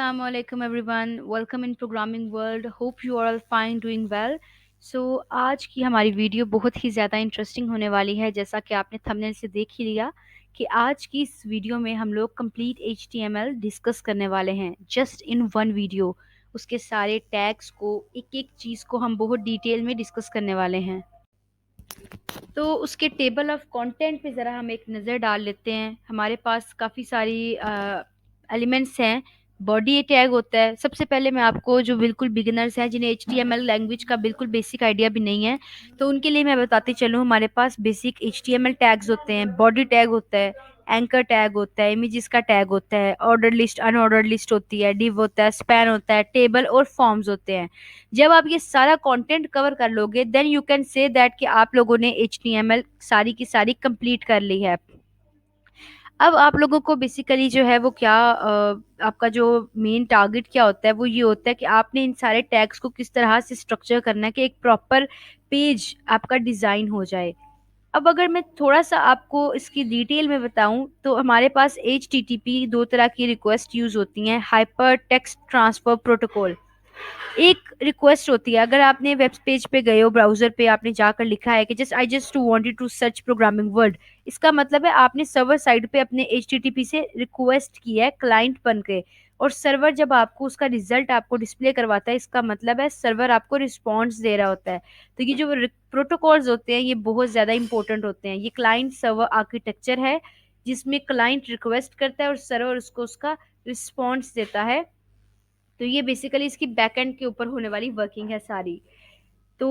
Assalamu alaikum everyone. Welcome in programming world. Hope you are all fine, doing well. So आज की हमारी video बहुत ही ज़्यादा interesting होने वाली है, जैसा कि आपने थंबनेल से देख ही लिया कि आज की इस वीडियो में हम लोग कंप्लीट HTML डिस्कस करने वाले हैं जस्ट इन वन वीडियो। उसके सारे टैग्स को एक एक चीज़ को हम बहुत डिटेल में डिस्कस करने वाले हैं। तो उसके टेबल ऑफ कंटेंट पे ज़रा हम एक नज़र डाल लेते हैं। हमारे पास काफ़ी सारी एलिमेंट्स हैं। बॉडी टैग होता है। सबसे पहले मैं आपको जो बिल्कुल बिगिनर्स हैं, जिन्हें HTML लैंग्वेज का बिल्कुल बेसिक आइडिया भी नहीं है, तो उनके लिए मैं बताती चलूँ, हमारे पास बेसिक HTML टैग्स होते हैं। बॉडी टैग होता है, एंकर टैग होता है, इमेजेस का टैग होता है, ऑर्डर लिस्ट अनऑर्डर लिस्ट होती है, डिव होता है, स्पैन होता है, टेबल और फॉर्म्स होते हैं। जब आप ये सारा कंटेंट कवर कर लोगे then you can say that कि आप लोगों ने HTML सारी की सारी कंप्लीट कर ली है। अब आप लोगों को बेसिकली जो है वो क्या आपका जो मेन टारगेट क्या होता है वो ये होता है कि आपने इन सारे टैग्स को किस तरह से स्ट्रक्चर करना है कि एक प्रॉपर पेज आपका डिज़ाइन हो जाए। अब अगर मैं थोड़ा सा आपको इसकी डिटेल में बताऊं तो हमारे पास HTTP दो तरह की रिक्वेस्ट यूज़ होती हैं। हाइपर टेक्स्ट ट्रांसफर प्रोटोकॉल एक रिक्वेस्ट होती है। अगर आपने वेब पेज पे गए हो, ब्राउजर पे आपने जाकर लिखा है कि just wanted to search programming word, इसका मतलब है आपने सर्वर साइड पे अपने HTTP से रिक्वेस्ट की है क्लाइंट बन के, और सर्वर जब आपको उसका रिजल्ट आपको डिस्प्ले करवाता है, इसका मतलब है सर्वर आपको रिस्पॉन्स दे रहा होता है। तो ये जो प्रोटोकॉल्स होते हैं ये बहुत ज़्यादा इंपॉर्टेंट होते हैं। ये क्लाइंट सर्वर आर्किटेक्चर है जिसमें क्लाइंट रिक्वेस्ट करता है और सर्वर उसको उसका रिस्पॉन्स देता है। तो ये बेसिकली इसकी बैकएंड के ऊपर होने वाली वर्किंग है सारी। तो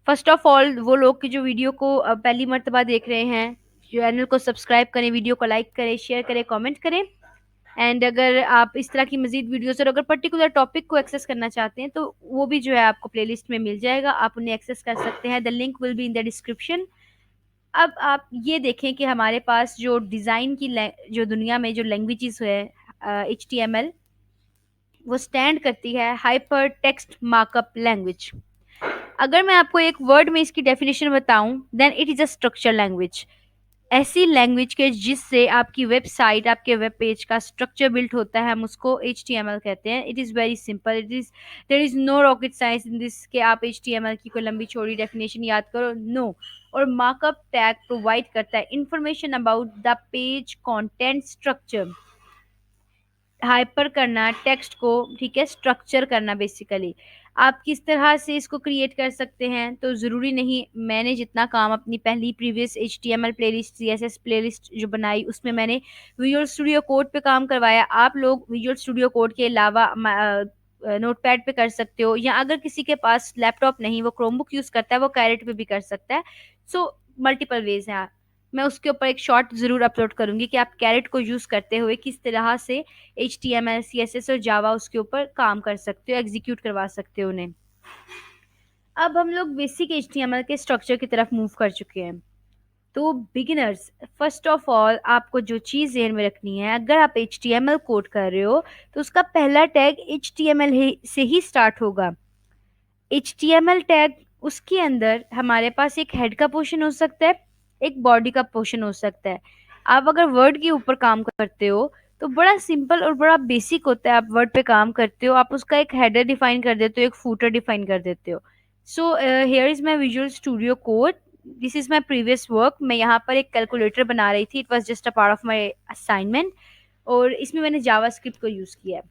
फर्स्ट ऑफ ऑल वो लोग की जो वीडियो को पहली मर्तबा देख रहे हैं, चैनल को सब्सक्राइब करें, वीडियो को लाइक करें, शेयर करें, कमेंट करें। एंड अगर आप इस तरह की मजीद वीडियोस और अगर पर्टिकुलर टॉपिक को एक्सेस करना चाहते हैं तो वो भी जो है आपको प्लेलिस्ट में मिल जाएगा, आप उन्हें एक्सेस कर सकते हैं। The link will be in the description. अब आप ये देखें कि हमारे पास जो डिज़ाइन की जो दुनिया में जो लैंग्वेजेस है HTML, वो स्टैंड करती है हाइपर टेक्स्ट मार्कअप लैंग्वेज। अगर मैं आपको एक वर्ड में इसकी डेफिनेशन बताऊं then it is a structure language. ऐसी लैंग्वेज के जिससे आपकी वेबसाइट, आपके वेब पेज का स्ट्रक्चर बिल्ट होता है, हम उसको HTML कहते हैं। It is very simple, it is there is no rocket science in this कि आप HTML की कोई लंबी चौड़ी डेफिनेशन याद करो, नो। और मार्कअप टैग प्रोवाइड करता है information about the page content structure, hyper करना टेक्स्ट को, ठीक है, स्ट्रक्चर करना। बेसिकली आप किस तरह से इसको क्रिएट कर सकते हैं तो ज़रूरी नहीं। मैंने जितना काम अपनी पहली previous HTML playlist, CSS playlist जो बनाई, उसमें मैंने विजुअल स्टूडियो कोड पे काम करवाया। आप लोग विजुअल स्टूडियो कोड के अलावा नोटपैड पे कर सकते हो, या अगर किसी के पास लैपटॉप नहीं, वो क्रोमबुक यूज़ करता है, वो कैरेट पे भी कर सकता है। सो मल्टीपल वेज हैं। मैं उसके ऊपर एक शॉर्ट ज़रूर अपलोड करूंगी कि आप कैरेट को यूज़ करते हुए किस तरह से HTML, CSS और जावा उसके ऊपर काम कर सकते हो, एग्जीक्यूट करवा सकते हो उन्हें। अब हम लोग बेसिक HTML के स्ट्रक्चर की तरफ मूव कर चुके हैं। तो बिगिनर्स, फर्स्ट ऑफ ऑल आपको जो चीज़ ज़हन में रखनी है, अगर आप HTML कोड कर रहे हो तो उसका पहला टैग HTML से ही स्टार्ट होगा। HTML टैग, उसके अंदर हमारे पास एक हेड का पोर्शन हो सकता है, एक बॉडी का पोर्शन हो सकता है। आप अगर वर्ड के ऊपर काम करते हो तो बड़ा सिंपल और बड़ा बेसिक होता है। आप वर्ड पे काम करते हो, आप उसका एक हेडर डिफाइन कर देते हो, एक फूटर डिफाइन कर देते हो। So here is my visual studio code, this is my previous work. मैं यहाँ पर एक कैलकुलेटर बना रही थी, it was just a part of my assignment, और इसमें मैंने जावा स्क्रिप्ट को यूज़ किया है।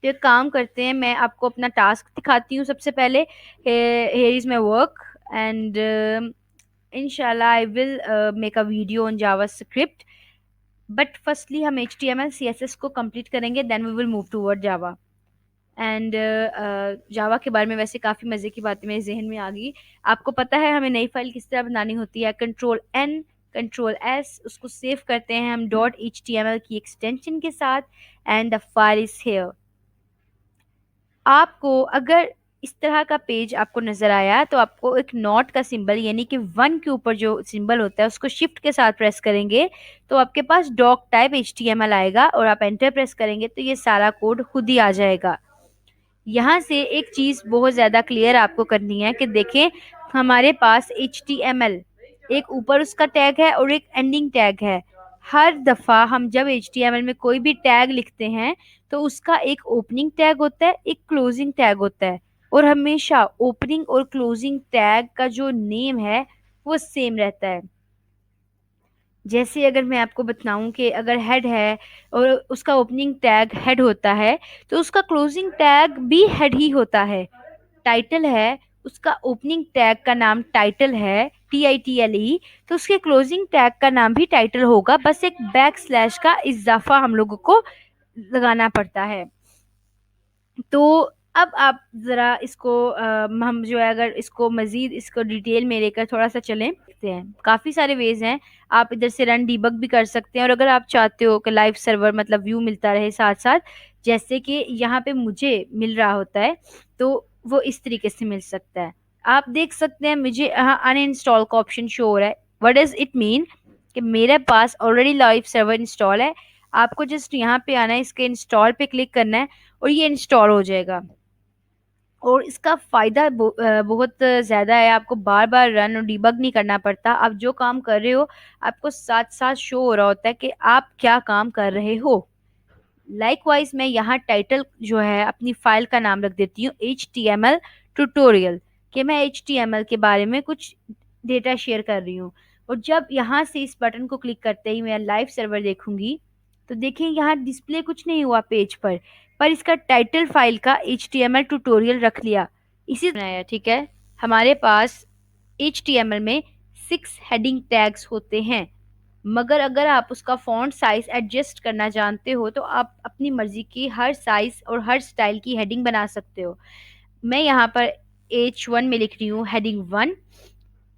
तो एक काम करते हैं, मैं आपको अपना टास्क दिखाती हूँ सबसे पहले। Here is my work and इंशाल्लाह I will make a video on JavaScript, but firstly हम HTML CSS को कंप्लीट करेंगे, then we will move toward Java. एंड जावा के बारे में वैसे काफ़ी मज़े की बातें मेरे जहन में आ गई। आपको पता है हमें नई फाइल किस तरह बनानी होती है? Ctrl+N Ctrl+S, उसको सेव करते हैं हम .html की एक्सटेंशन के साथ, and the file is here. आपको अगर इस तरह का पेज आपको नजर आया तो आपको एक नॉट का सिंबल, यानी कि वन के ऊपर जो सिंबल होता है उसको शिफ्ट के साथ प्रेस करेंगे तो आपके पास डॉक टाइप HTML आएगा, और आप एंटर प्रेस करेंगे तो ये सारा कोड खुद ही आ जाएगा। यहाँ से एक चीज़ बहुत ज़्यादा क्लियर आपको करनी है कि देखें, हमारे पास HTML एक ऊपर उसका टैग है और एक एंडिंग टैग है। हर दफा हम जब HTML में कोई भी टैग लिखते हैं तो उसका एक ओपनिंग टैग होता है, एक क्लोजिंग टैग होता है, और हमेशा ओपनिंग और क्लोजिंग टैग का जो नेम है वो सेम रहता है। जैसे अगर मैं आपको बताऊं कि अगर हेड है और उसका ओपनिंग टैग हेड होता है तो उसका क्लोजिंग टैग भी हेड ही होता है। टाइटल है, उसका ओपनिंग टैग का नाम टाइटल है, TITLE, तो उसके क्लोजिंग टैग का नाम भी टाइटल होगा, बस एक बैक स्लैश का इजाफा हम लोगों को लगाना पड़ता है। तो अब आप जरा इसको हम जो है अगर इसको मजीद इसको डिटेल में लेकर थोड़ा सा चलें, देखते हैं काफी सारे वेज हैं। आप इधर से रन डीबग भी कर सकते हैं, और अगर आप चाहते हो कि लाइव सर्वर मतलब व्यू मिलता रहे साथ साथ, जैसे कि यहाँ पे मुझे मिल रहा होता है, तो वो इस तरीके से मिल सकता है। आप देख सकते हैं मुझे यहाँ अनइंस्टॉल का ऑप्शन शो हो रहा है। व्हाट डज इट मीन कि मेरे पास ऑलरेडी लाइव सर्वर इंस्टॉल है। आपको जस्ट यहाँ पे आना है, इसके इंस्टॉल पे क्लिक करना है और ये इंस्टॉल हो जाएगा। और इसका फायदा बहुत ज्यादा है, आपको बार बार रन और डिबग नहीं करना पड़ता। आप जो काम कर रहे हो आपको साथ साथ शो हो रहा होता है कि आप क्या काम कर रहे हो। लाइकवाइज मैं यहाँ टाइटल जो है अपनी फाइल का नाम रख देती हूँ HTML ट्यूटोरियल, कि मैं HTML के बारे में कुछ डेटा शेयर कर रही हूँ। और जब यहाँ से इस बटन को क्लिक करते ही मैं लाइव सर्वर देखूंगी तो देखें यहाँ डिस्प्ले कुछ नहीं हुआ पेज पर इसका टाइटल फाइल का HTML ट्यूटोरियल रख लिया, इसी बनाया। ठीक है, हमारे पास HTML में 6 हेडिंग टैग्स होते हैं, मगर अगर आप उसका फॉन्ट साइज एडजस्ट करना जानते हो तो आप अपनी मर्जी की हर साइज और हर स्टाइल की हेडिंग बना सकते हो। मैं यहाँ पर H1 में लिख रही हूँ हेडिंग 1।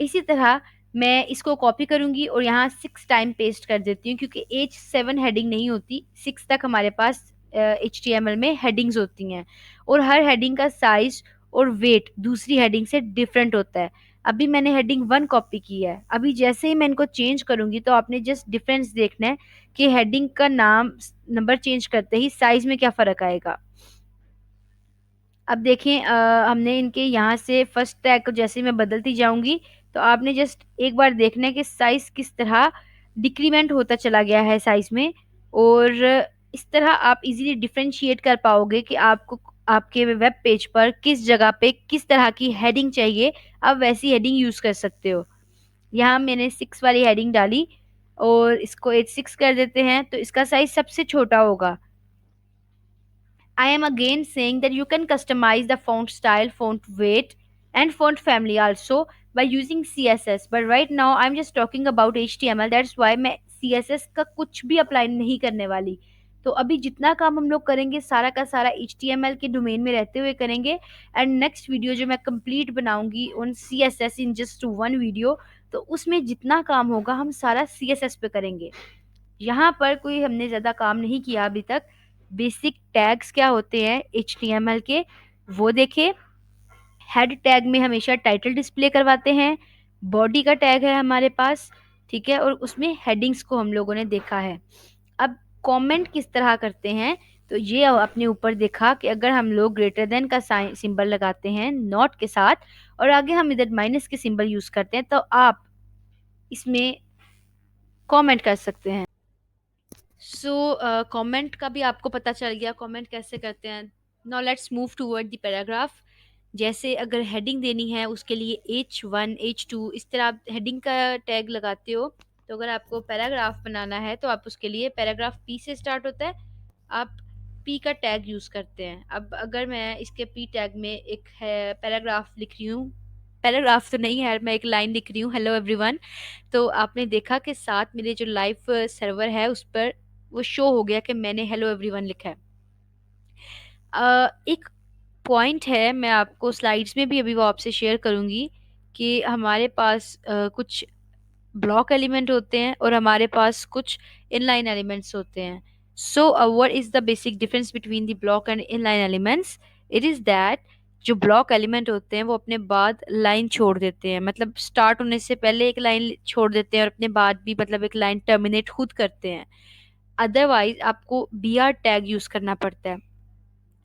इसी तरह मैं इसको कॉपी करूंगी और यहाँ 6 टाइम पेस्ट कर देती हूँ, क्योंकि H7 हेडिंग नहीं होती, 6 तक हमारे पास HTML में हेडिंग्स होती हैं, और हर हेडिंग का साइज और वेट दूसरी हेडिंग से डिफरेंट होता है। अभी मैंने हेडिंग 1 कॉपी की है, अभी जैसे ही मैं इनको चेंज करूंगी तो आपने जस्ट डिफरेंस देखना है कि हेडिंग का नाम नंबर चेंज करते ही साइज में क्या फर्क आएगा। अब देखें हमने इनके यहाँ से फर्स्ट टैग को जैसे मैं बदलती जाऊंगी तो आपने जस्ट एक बार देखना है कि साइज किस तरह डिक्रीमेंट होता चला गया है साइज में। और इस तरह आप इजीली डिफरेंशिएट कर पाओगे कि आपको आपके वेब पेज पर किस जगह पे किस तरह की हेडिंग चाहिए, आप वैसी हेडिंग यूज कर सकते हो। यहाँ मैंने 6 वाली हेडिंग डाली और इसको H6 कर देते हैं तो इसका साइज सबसे छोटा होगा। I am again saying that you can customize the font style, font weight, and font family also by using CSS. But right now I'm just talking about HTML. That's why मैं CSS का कुछ भी apply नहीं करने वाली। तो अभी जितना काम हम लोग करेंगे सारा का सारा HTML के डोमेन में रहते हुए करेंगे। एंड नेक्स्ट वीडियो जो मैं कंप्लीट बनाऊंगी on CSS in just 1 video, तो उसमें जितना काम होगा हम सारा CSS पे करेंगे। यहाँ पर कोई हमने ज़्यादा काम नहीं किया अभी तक। बेसिक टैग्स क्या होते हैं HTML के वो देखे। हेड टैग में हमेशा टाइटल डिस्प्ले करवाते हैं, बॉडी का टैग है हमारे पास, ठीक है, और उसमें हेडिंग्स को हम लोगों ने देखा है। अब कमेंट किस तरह करते हैं तो ये अपने ऊपर देखा कि अगर हम लोग ग्रेटर देन का सिंबल लगाते हैं नॉट के साथ और आगे हम इधर माइनस के सिंबल यूज करते हैं तो आप इसमें कमेंट कर सकते हैं। सो कमेंट का भी आपको पता चल गया कमेंट कैसे करते हैं। Now let's move toward the paragraph. जैसे अगर हेडिंग देनी है उसके लिए H1 H2 इस तरह आप हेडिंग का टैग लगाते हो। तो अगर आपको पैराग्राफ बनाना है तो आप उसके लिए पैराग्राफ P से स्टार्ट होता है, आप P का टैग यूज करते हैं। अब अगर मैं इसके P टैग में एक है पैराग्राफ लिख रही हूँ, पैराग्राफ तो नहीं है, मैं एक लाइन लिख रही हूँ, हेलो एवरीवन, तो आपने देखा कि साथ मेरे जो लाइव सर्वर है उस पर वो शो हो गया कि मैंने हेलो एवरीवन लिखा है। एक पॉइंट है मैं आपको स्लाइड्स में भी अभी वो आपसे शेयर करूंगी कि हमारे पास कुछ ब्लॉक एलिमेंट होते हैं और हमारे पास कुछ इनलाइन एलिमेंट्स होते हैं। So what is the basic difference between the block and inline elements? It is that जो ब्लॉक एलिमेंट होते हैं वो अपने बाद लाइन छोड़ देते हैं, मतलब स्टार्ट होने से पहले एक लाइन छोड़ देते हैं और अपने बाद भी मतलब एक लाइन टर्मिनेट खुद करते हैं। अदरवाइज आपको BR टैग यूज करना पड़ता है।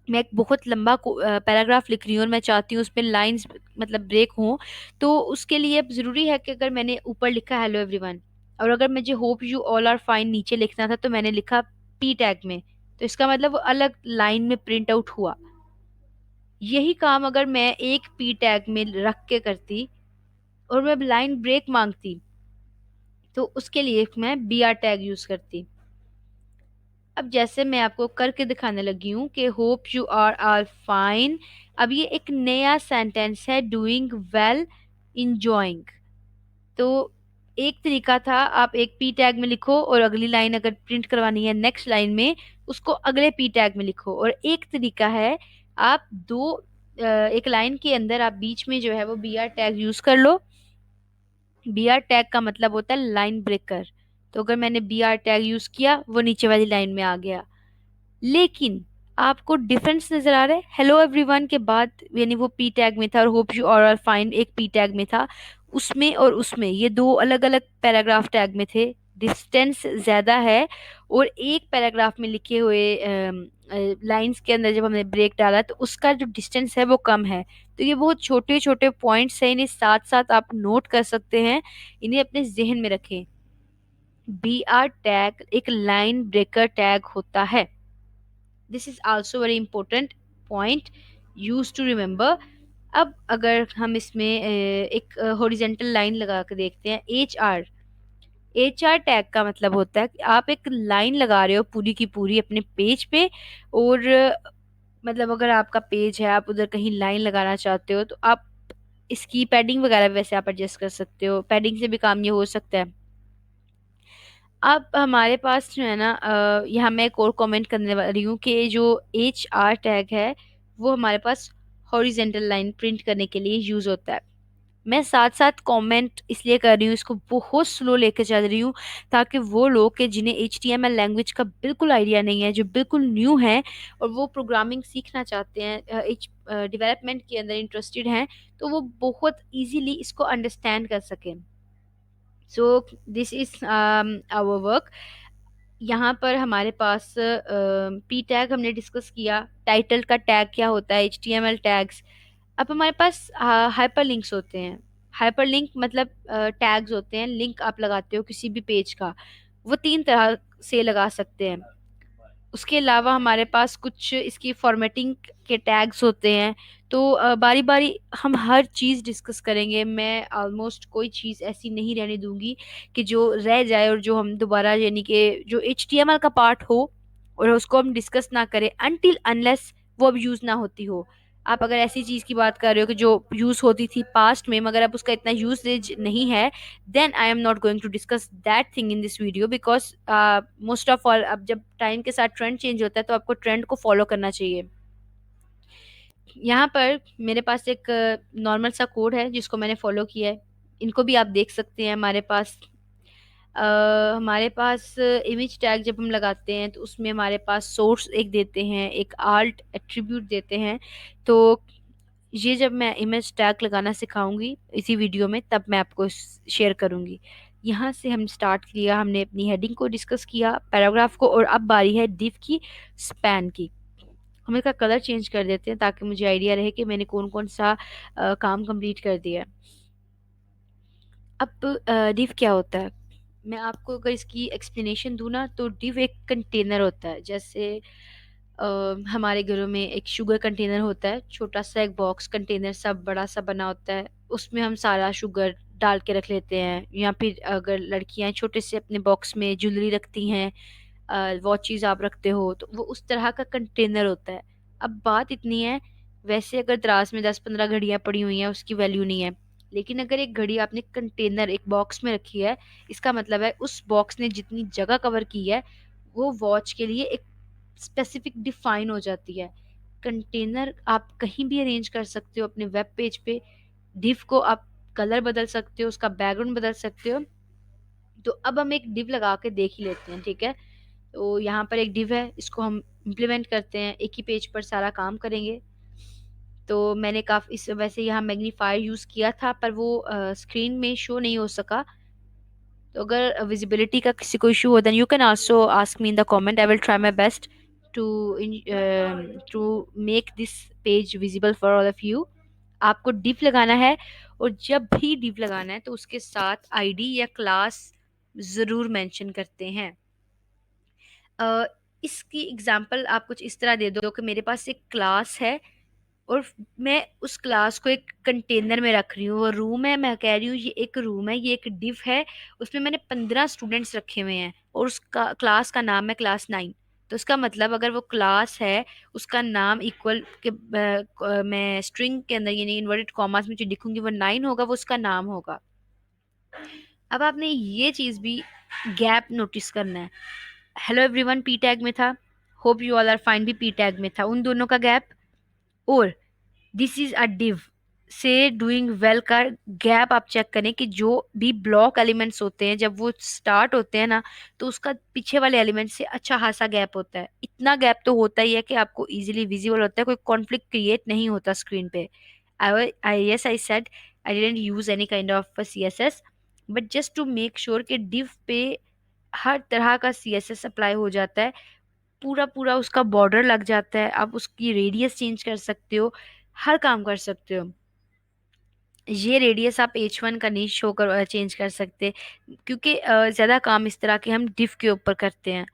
मैं एक बहुत लंबा पैराग्राफ लिख रही हूँ और मैं चाहती हूँ उसमें लाइंस मतलब ब्रेक हों, तो उसके लिए अब ज़रूरी है कि अगर मैंने ऊपर लिखा हेलो एवरीवन और अगर मुझे hope you all are fine नीचे लिखना था तो मैंने लिखा पी टैग में, तो इसका मतलब वो अलग लाइन में प्रिंट आउट हुआ। यही काम अगर मैं एक पी टैग में रख के करती और मैं लाइन ब्रेक मांगती, तो उसके लिए मैं बी आर टैग यूज करती। अब जैसे मैं आपको करके दिखाने लगी हूँ कि hope you are all fine, अब ये एक नया सेंटेंस है, डूइंग वेल, इंजॉइंग। तो एक तरीका था, आप एक पी टैग में लिखो और अगली लाइन अगर प्रिंट करवानी है नेक्स्ट लाइन में, उसको अगले पी टैग में लिखो। और एक तरीका है, आप एक लाइन के अंदर आप बीच में जो है वो बी आर टैग यूज कर लो। बी आर टैग का मतलब होता है लाइन ब्रेकर। तो अगर मैंने बी आर टैग यूज किया, वो नीचे वाली लाइन में आ गया। लेकिन आपको डिफरेंस नजर आ रहा है, हेलो एवरीवन के बाद यानी वो पी टैग में था और hope you all are fine एक पी टैग में था, उसमें और उसमें ये दो अलग अलग पैराग्राफ टैग में थे, डिस्टेंस ज्यादा है। और एक पैराग्राफ में लिखे हुए लाइंस के अंदर जब हमने ब्रेक डाला तो उसका जो डिस्टेंस है वो कम है। तो ये बहुत छोटे छोटे पॉइंट्स हैं, इन्हें साथ साथ आप नोट कर सकते हैं, इन्हें अपने जहन में रखें। बी आर टैग एक लाइन ब्रेकर टैग होता है। This is also very important point use to remember. अब अगर हम इसमें एक हॉरिजेंटल लाइन लगा के देखते हैं, H R. H R tag का मतलब होता है कि आप एक लाइन लगा रहे हो पूरी की पूरी अपने पेज पे। और मतलब अगर आपका पेज है, आप उधर कहीं लाइन लगाना चाहते हो, तो आप इसकी पैडिंग वगैरह वैसे आप एडजस्ट कर सकते हो, पैडिंग से भी काम ये हो सकता है। अब हमारे पास जो है ना, यहाँ मैं एक और कमेंट करने वाली हूँ कि जो एच आर टैग है वो हमारे पास हॉरिजेंटल लाइन प्रिंट करने के लिए यूज होता है। मैं साथ साथ कमेंट इसलिए कर रही हूँ, इसको बहुत स्लो लेके चल रही हूँ, ताकि वो लोग के जिन्हें HTML लैंग्वेज का बिल्कुल आइडिया नहीं है, जो बिल्कुल न्यू हैं और वो प्रोग्रामिंग सीखना चाहते हैं, डेवलपमेंट के अंदर इंटरेस्टेड हैं, तो वो बहुत इजीली इसको अंडरस्टैंड कर सकें। So this is our work. यहाँ पर हमारे पास पी टैग हमने डिस्कस किया, टाइटल का टैग क्या होता है, HTML टैग्स। अब हमारे पास हाइपर लिंक्स होते हैं। हाइपर लिंक मतलब टैग्स होते हैं, लिंक आप लगाते हो किसी भी पेज का, वो तीन तरह से लगा सकते हैं। उसके अलावा हमारे पास कुछ इसकी फॉर्मेटिंग के टैग्स होते हैं। तो बारी बारी हम हर चीज़ डिस्कस करेंगे, मैं ऑलमोस्ट कोई चीज़ ऐसी नहीं रहने दूंगी कि जो रह जाए और जो हम दोबारा यानी कि जो HTML का पार्ट हो और उसको हम डिस्कस ना करें अनटिल अनलेस वो अब यूज़ ना होती हो। आप अगर ऐसी चीज़ की बात कर रहे हो कि जो यूज़ होती थी पास्ट में मगर अब उसका इतना यूसेज नहीं है, then I am not going to discuss that thing in this video because most of all अब जब टाइम के साथ ट्रेंड चेंज होता है तो आपको ट्रेंड को फॉलो करना चाहिए। यहाँ पर मेरे पास एक नॉर्मल सा कोड है जिसको मैंने फॉलो किया है, इनको भी आप देख सकते हैं। हमारे पास इमेज टैग जब हम लगाते हैं तो उसमें हमारे पास सोर्स एक देते हैं, एक आल्ट एट्रीब्यूट देते हैं। तो ये जब मैं इमेज टैग लगाना सिखाऊंगी इसी वीडियो में तब मैं आपको शेयर करूंगी। यहाँ से हम स्टार्ट किया, हमने अपनी हेडिंग को डिस्कस किया, पैराग्राफ को, और अब बारी है डिव की, स्पैन की। हम इसका कलर चेंज कर देते हैं ताकि मुझे आइडिया रहे कि मैंने कौन कौन सा काम कंप्लीट कर दिया है। अब डिव क्या होता है, मैं आपको अगर इसकी एक्सप्लेनेशन दूँ ना, तो डिव एक कंटेनर होता है। जैसे हमारे घरों में एक शुगर कंटेनर होता है, छोटा सा एक बॉक्स कंटेनर सा बड़ा सा बना होता है, उसमें हम सारा शुगर डाल के रख लेते हैं। या फिर अगर लड़कियां छोटे से अपने बॉक्स में ज्वेलरी रखती हैं, वॉचेस आप रखते हो, तो वो उस तरह का कंटेनर होता है। अब बात इतनी है, वैसे अगर दराज में 10-15 घड़ियां पड़ी हुई हैं उसकी वैल्यू नहीं है, लेकिन अगर एक घड़ी आपने कंटेनर एक बॉक्स में रखी है, इसका मतलब है उस बॉक्स ने जितनी जगह कवर की है वो वॉच के लिए एक स्पेसिफिक डिफाइन हो जाती है। कंटेनर आप कहीं भी अरेंज कर सकते हो अपने वेब पेज पे। डिव को आप कलर बदल सकते हो, उसका बैकग्राउंड बदल सकते हो। तो अब हम एक डिव लगा के देख ही लेते हैं, ठीक है। तो यहाँ पर एक डिव है, इसको हम इम्प्लीमेंट करते हैं, एक ही पेज पर सारा काम करेंगे। तो मैंने काफ़ी इस वैसे यहाँ मैग्नीफायर यूज़ किया था पर वो स्क्रीन में शो नहीं हो सका। तो अगर विजिबिलिटी का किसी को इशू हो then you can also ask me in the comment, I will try my best to to make this page visible for all of you. आपको डिव लगाना है, और जब भी डिव लगाना है तो उसके साथ आईडी या क्लास ज़रूर मेंशन करते हैं। अ, इसकी एग्जांपल आप कुछ इस तरह दे दो कि मेरे पास एक क्लास है और मैं उस क्लास को एक कंटेनर में रख रही हूँ। वो रूम है, मैं कह रही हूँ ये एक रूम है, ये एक डिव है, उसमें मैंने 15 स्टूडेंट्स रखे हुए हैं और उसका क्लास का नाम है क्लास 9। तो उसका मतलब अगर वो क्लास है, उसका नाम इक्वल के मैं स्ट्रिंग के अंदर यानी इन्वर्टेड कॉमास में जो लिखूंगी वो 9 होगा, वो उसका नाम होगा। अब आपने ये चीज भी गैप नोटिस करना है। हेलो एवरीवन पी टैग में था, hope you all are fine भी पी टैग में था, उन दोनों का गैप। और दिस इज अ डिव से डूइंग वेल का गैप आप चेक करें कि जो भी ब्लॉक एलिमेंट्स होते हैं जब वो स्टार्ट होते हैं ना, तो उसका पीछे वाले एलिमेंट से अच्छा खासा गैप होता है। इतना गैप तो होता ही है कि आपको इजीली विजिबल होता है, कोई कॉन्फ्लिक्ट क्रिएट नहीं होता स्क्रीन पे। I said I didn't use any kind of CSS, but just to make sure कि डिव पे हर तरह का CSS अप्लाई हो जाता है, पूरा पूरा उसका बॉर्डर लग जाता है, आप उसकी रेडियस चेंज कर सकते हो, हर काम कर सकते हो। ये रेडियस आप H1 का नहीं शो कर चेंज कर सकते, क्योंकि ज़्यादा काम इस तरह के हम डिफ के ऊपर करते हैं,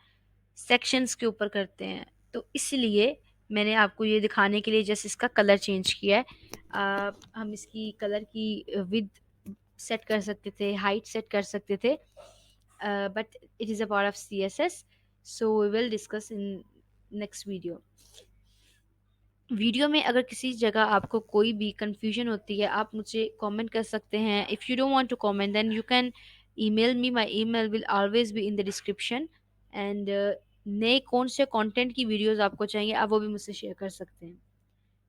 सेक्शंस के ऊपर करते हैं। तो इसलिए मैंने आपको ये दिखाने के लिए जस्ट इसका कलर चेंज किया है। हम इसकी कलर की विद सेट कर सकते थे, हाइट सेट कर सकते थे, but it is a part of CSS, so we will discuss in next video. Video में अगर किसी जगह आपको कोई भी कंफ्यूजन होती है, आप मुझे कमेंट कर सकते हैं। If you don't want to comment then you can email me, my email will always be in the description. And नए कौन से कंटेंट की वीडियोस आपको चाहिए आप वो भी मुझसे शेयर कर सकते हैं।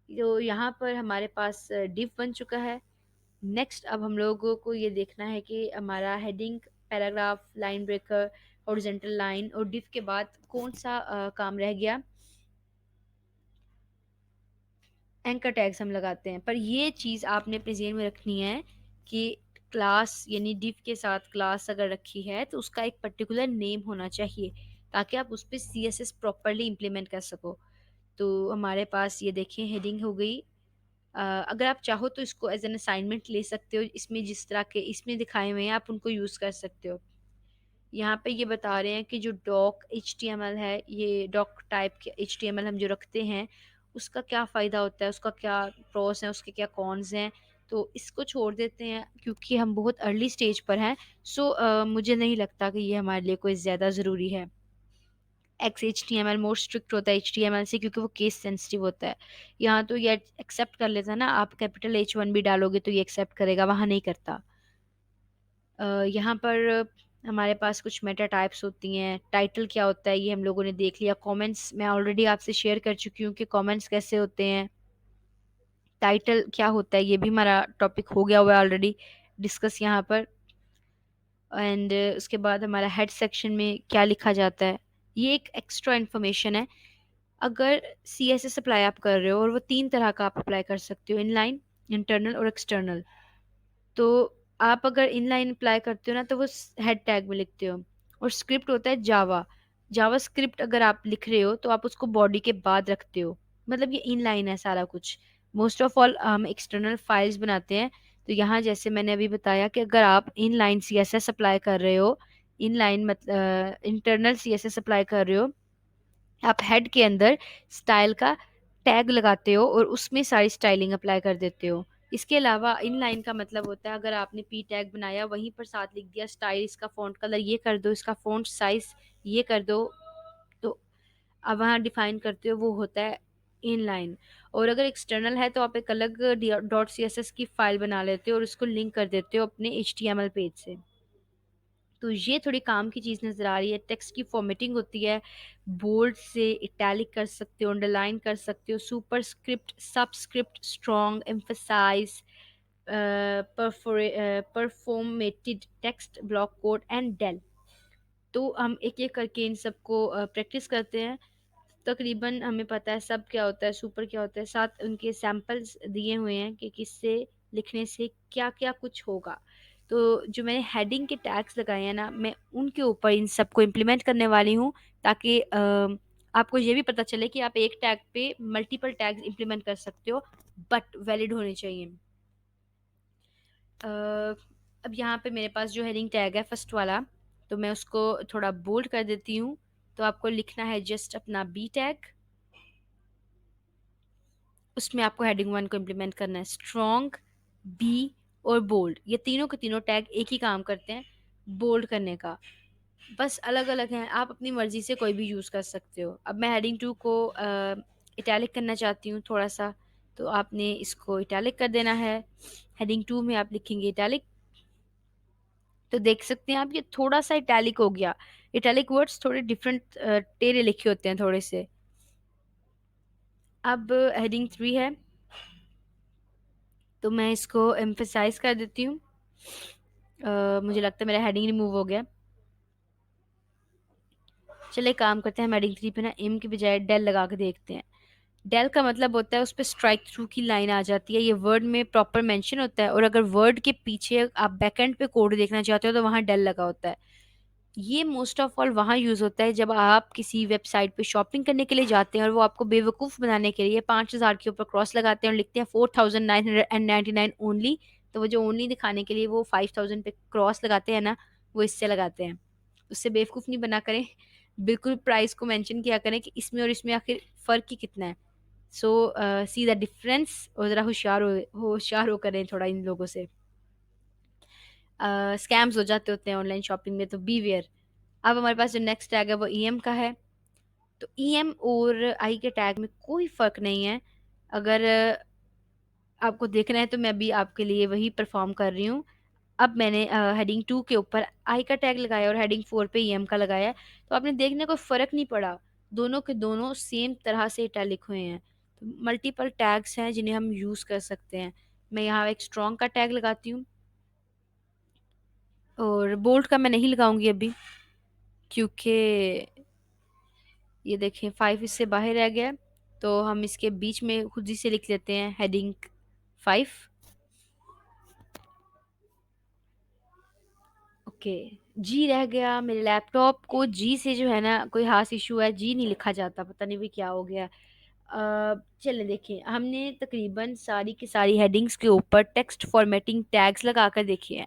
तो यहाँ पर हमारे पास डिव बन चुका है। नेक्स्ट अब हम लोगों को ये देखना है कि हमारा heading, paragraph, line breaker, horizontal line और डिव के बाद कौन सा काम रह गया। एंकर टैग्स हम लगाते हैं, पर ये चीज़ आपने अपने जेहन में रखनी है कि क्लास यानी डिव के साथ क्लास अगर रखी है तो उसका एक पर्टिकुलर नेम होना चाहिए, ताकि आप उस पर CSS प्रॉपरली इम्प्लीमेंट कर सको। तो हमारे पास ये देखें हेडिंग हो गई। अगर आप चाहो तो इसको एज एन असाइनमेंट ले सकते हो, इसमें जिस तरह के इसमें दिखाए हुए हैं आप उनको यूज़ कर सकते हो। यहाँ पे ये बता रहे हैं कि जो डॉक HTML है, ये डॉक टाइप के HTML हम जो रखते हैं उसका क्या फ़ायदा होता है, उसका क्या प्रोस हैं, उसके क्या कॉन्स हैं। तो इसको छोड़ देते हैं क्योंकि हम बहुत अर्ली स्टेज पर हैं। सो मुझे नहीं लगता कि ये हमारे लिए कोई ज़्यादा ज़रूरी है। XHTML मोर स्ट्रिक्ट होता है HTML से, क्योंकि वो केस सेंसिटिव होता है। यहाँ तो ये एक्सेप्ट कर लेता है ना, आप कैपिटल H1 भी डालोगे तो ये एक्सेप्ट करेगा, वहाँ नहीं करता। यहाँ पर हमारे पास कुछ मेटा टाइप्स होती हैं। टाइटल क्या होता है ये हम लोगों ने देख लिया। कमेंट्स मैं ऑलरेडी आपसे शेयर कर चुकी हूँ कि कमेंट्स कैसे होते हैं। टाइटल क्या होता है ये भी हमारा टॉपिक हो गया हुआ है ऑलरेडी डिस्कस यहाँ पर। एंड उसके बाद हमारा हेड सेक्शन में क्या लिखा जाता है, ये एक एक्स्ट्रा इन्फॉर्मेशन है। अगर CSS अप्लाई आप कर रहे हो, और वो 3 तरह का आप अप्लाई कर सकते हो, इनलाइन, इंटरनल और एक्सटर्नल। तो आप अगर इनलाइन अप्लाई करते हो ना तो वो हेड टैग में लिखते हो। और स्क्रिप्ट होता है जावा, जावा स्क्रिप्ट अगर आप लिख रहे हो तो आप उसको बॉडी के बाद रखते हो। मतलब ये इनलाइन है सारा कुछ। मोस्ट ऑफ ऑल हम एक्सटर्नल फाइल्स बनाते हैं। तो यहाँ जैसे मैंने अभी बताया कि अगर आप इनलाइन CSS अप्लाई कर रहे हो, इनलाइन मतलब इंटरनल CSS अप्लाई कर रहे हो, आप हेड के अंदर स्टाइल का टैग लगाते हो और उसमें सारी स्टाइलिंग अप्लाई कर देते हो। इसके अलावा इन लाइन का मतलब होता है अगर आपने पी टैग बनाया वहीं पर साथ लिख दिया स्टाइल, इसका फ़ॉन्ट कलर ये कर दो, इसका फ़ॉन्ट साइज ये कर दो, तो अब वहाँ डिफाइन करते हो, वो होता है इन लाइन। और अगर एक्सटर्नल है तो आप एक अलग .css की फाइल बना लेते हो और उसको लिंक कर देते हो अपने HTML पेज से। तो ये थोड़ी काम की चीज़ नज़र आ रही है। टेक्स्ट की फॉर्मेटिंग होती है, बोल्ड से इटैलिक कर सकते हो, अंडरलाइन कर सकते हो, superscript, subscript, strong, emphasize, preformatted text, block code and del. तो हम एक एक करके इन सबको प्रैक्टिस करते हैं। तकरीबन हमें पता है सब क्या होता है, सुपर क्या होता है, साथ उनके सैंपल्स दिए हुए हैं कि किससे लिखने से क्या क्या कुछ होगा। तो जो मैंने हेडिंग के टैग्स लगाए हैं ना, मैं उनके ऊपर इन सबको इम्प्लीमेंट करने वाली हूँ, ताकि आपको ये भी पता चले कि आप एक टैग पे मल्टीपल टैग्स इम्प्लीमेंट कर सकते हो, बट वैलिड होने चाहिए। अब यहाँ पे मेरे पास जो हेडिंग टैग है फर्स्ट वाला, तो मैं उसको थोड़ा बोल्ड कर देती हूँ। तो आपको लिखना है जस्ट अपना बी टैग, उसमें आपको हेडिंग वन को इम्प्लीमेंट करना है। स्ट्रॉन्ग, बी और बोल्ड, ये तीनों के तीनों टैग एक ही काम करते हैं, बोल्ड करने का। बस अलग अलग हैं, आप अपनी मर्जी से कोई भी यूज़ कर सकते हो। अब मैं हेडिंग टू को इटैलिक करना चाहती हूँ थोड़ा सा, तो आपने इसको इटैलिक कर देना है। हेडिंग टू में आप लिखेंगे इटैलिक, तो देख सकते हैं आप ये थोड़ा सा इटैलिक हो गया। इटैलिक वर्ड्स थोड़े डिफरेंट टेढ़े लिखे होते हैं थोड़े से। अब हेडिंग थ्री है, तो मैं इसको एम्फेसाइज कर देती हूँ। मुझे लगता है मेरा हेडिंग रिमूव हो गया। चलिए काम करते हैं, हम हेडिंग थ्री पे ना एम की बजाय डेल लगा के देखते हैं। डेल का मतलब होता है उस पर स्ट्राइक थ्रू की लाइन आ जाती है, ये वर्ड में प्रॉपर मेंशन होता है। और अगर वर्ड के पीछे आप बैकएंड पे कोड देखना चाहते हो तो वहाँ डेल लगा होता है। ये मोस्ट ऑफ ऑल वहाँ यूज़ होता है जब आप किसी वेबसाइट पे शॉपिंग करने के लिए जाते हैं और वो आपको बेवकूफ़ बनाने के लिए 5,000 के ऊपर क्रॉस लगाते हैं और लिखते हैं 4,999 ओनली। तो वो जो ओनली दिखाने के लिए वो 5,000 पे क्रॉस लगाते हैं ना, वो इससे लगाते हैं। उससे बेवकूफ़ नहीं बना करें, बिल्कुल प्राइस को मेंशन किया करें कि इसमें और इसमें आखिर फ़र्क ही कितना है। सो सी द डिफरेंस, और ज़रा होशियार हो करें थोड़ा इन लोगों से। स्कैम्स हो जाते होते हैं ऑनलाइन शॉपिंग में, तो बी वेयर। अब हमारे पास जो नेक्स्ट टैग है वो ईएम का है। तो ईएम और आई के टैग में कोई फ़र्क नहीं है। अगर आपको देखना है तो मैं भी आपके लिए वही परफॉर्म कर रही हूँ। अब मैंने हेडिंग टू के ऊपर आई का टैग लगाया और हेडिंग फोर पे ईएम का लगाया है। तो आपने देखने कोई फ़र्क नहीं पड़ा, दोनों के दोनों सेम तरह से इटैलिक हुए हैं। तो मल्टीपल टैग्स हैं जिन्हें हम यूज़ कर सकते हैं। मैं यहाँ एक स्ट्रॉन्ग का टैग लगाती हूँ, और बोल्ड का मैं नहीं लगाऊंगी अभी, क्योंकि ये देखें 5 इससे बाहर रह गया है। तो हम इसके बीच में खुद ही से लिख लेते हैं हेडिंग 5। ओके, जी रह गया। मेरे लैपटॉप को जी से जो है ना कोई खास इशू है, जी नहीं लिखा जाता, पता नहीं भी क्या हो गया। चलें देखें, हमने तकरीबन सारी की सारी हेडिंग्स के ऊपर टेक्स्ट फॉर्मेटिंग टैग्स लगा कर देखे हैं।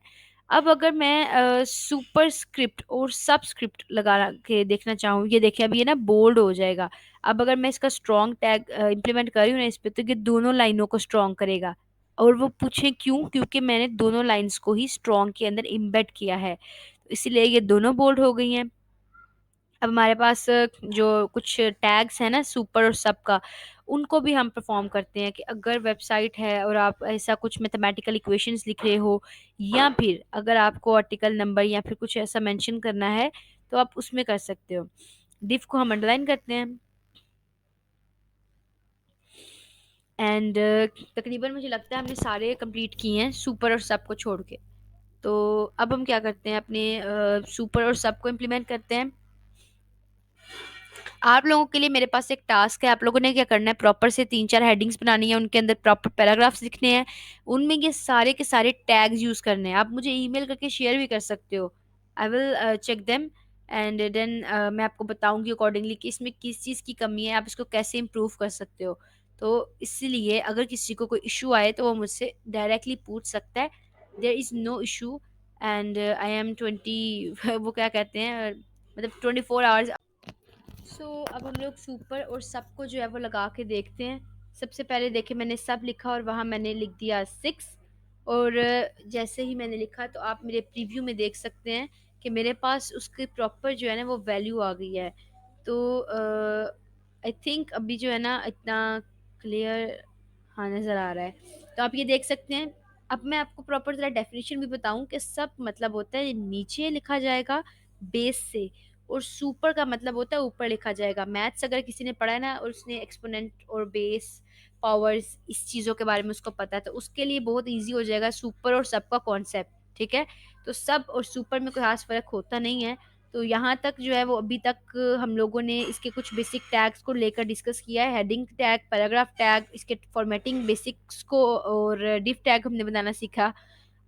अब अगर मैं सुपर स्क्रिप्ट और सबस्क्रिप्ट लगा के देखना चाहूँ, ये देखिए अब ये ना बोल्ड हो जाएगा। अब अगर मैं इसका स्ट्रॉन्ग टैग इम्प्लीमेंट कर रही हूँ ना इस पे, तो ये दोनों लाइनों को स्ट्रॉन्ग करेगा। और वो पूछे क्यों, क्योंकि मैंने दोनों लाइंस को ही स्ट्रॉन्ग के अंदर इम्बेड किया है, तो इसीलिए ये दोनों बोल्ड हो गई हैं। अब हमारे पास जो कुछ टैग्स हैं ना सुपर और सब का, उनको भी हम परफॉर्म करते हैं कि अगर वेबसाइट है और आप ऐसा कुछ मैथमेटिकल इक्वेशंस लिख रहे हो, या फिर अगर आपको आर्टिकल नंबर या फिर कुछ ऐसा मेंशन करना है, तो आप उसमें कर सकते हो। डिफ को हम अंडरलाइन करते हैं। एंड तकरीबन मुझे लगता है हमने सारे कंप्लीट किए हैं सुपर और सब को छोड़ के। तो अब हम क्या करते हैं, अपने सुपर और सब को इम्प्लीमेंट करते हैं। आप लोगों के लिए मेरे पास एक टास्क है, आप लोगों ने क्या करना है, प्रॉपर से 3-4 हेडिंग्स बनानी है, उनके अंदर प्रॉपर पैराग्राफ्स लिखने हैं, उनमें ये सारे के सारे टैग्स यूज करने हैं। आप मुझे ईमेल करके शेयर भी कर सकते हो, I will check them and then मैं आपको बताऊंगी अकॉर्डिंगली कि इसमें किस चीज़ की कमी है, आप इसको कैसे इम्प्रूव कर सकते हो। तो इसीलिए अगर किसी को कोई इशू आए तो वो मुझसे डायरेक्टली पूछ सकता है, there is no issue. And I am 20 वो क्या कहते हैं, मतलब 24 आवर्स। अब हम लोग सुपर और सब को जो है वो लगा के देखते हैं। सबसे पहले देखे मैंने सब लिखा और वहाँ मैंने लिख दिया 6। और जैसे ही मैंने लिखा तो आप मेरे प्रीव्यू में देख सकते हैं कि मेरे पास उसके प्रॉपर जो है ना वो वैल्यू आ गई है। तो आई थिंक अभी जो है ना इतना क्लियर हाँ नज़र आ रहा है। तो आप ये देख सकते हैं। अब मैं आपको प्रॉपर ज़रा डेफिनेशन भी बताऊं कि सब मतलब होता है नीचे लिखा जाएगा बेस से, और सुपर का मतलब होता है ऊपर लिखा जाएगा। मैथ्स अगर किसी ने पढ़ा है ना और उसने एक्सपोनेंट और बेस पावर्स इस चीज़ों के बारे में उसको पता है, तो उसके लिए बहुत इजी हो जाएगा सुपर और सब का कॉन्सेप्ट। ठीक है, तो सब और सुपर में कोई खास फर्क होता नहीं है। तो यहाँ तक जो है वो अभी तक हम लोगों ने इसके कुछ बेसिक टैग्स को लेकर डिस्कस किया है। हेडिंग टैग, पैराग्राफ टैग, इसके फॉर्मेटिंग बेसिक्स को, और डिफ टैग हमने बनाना सीखा,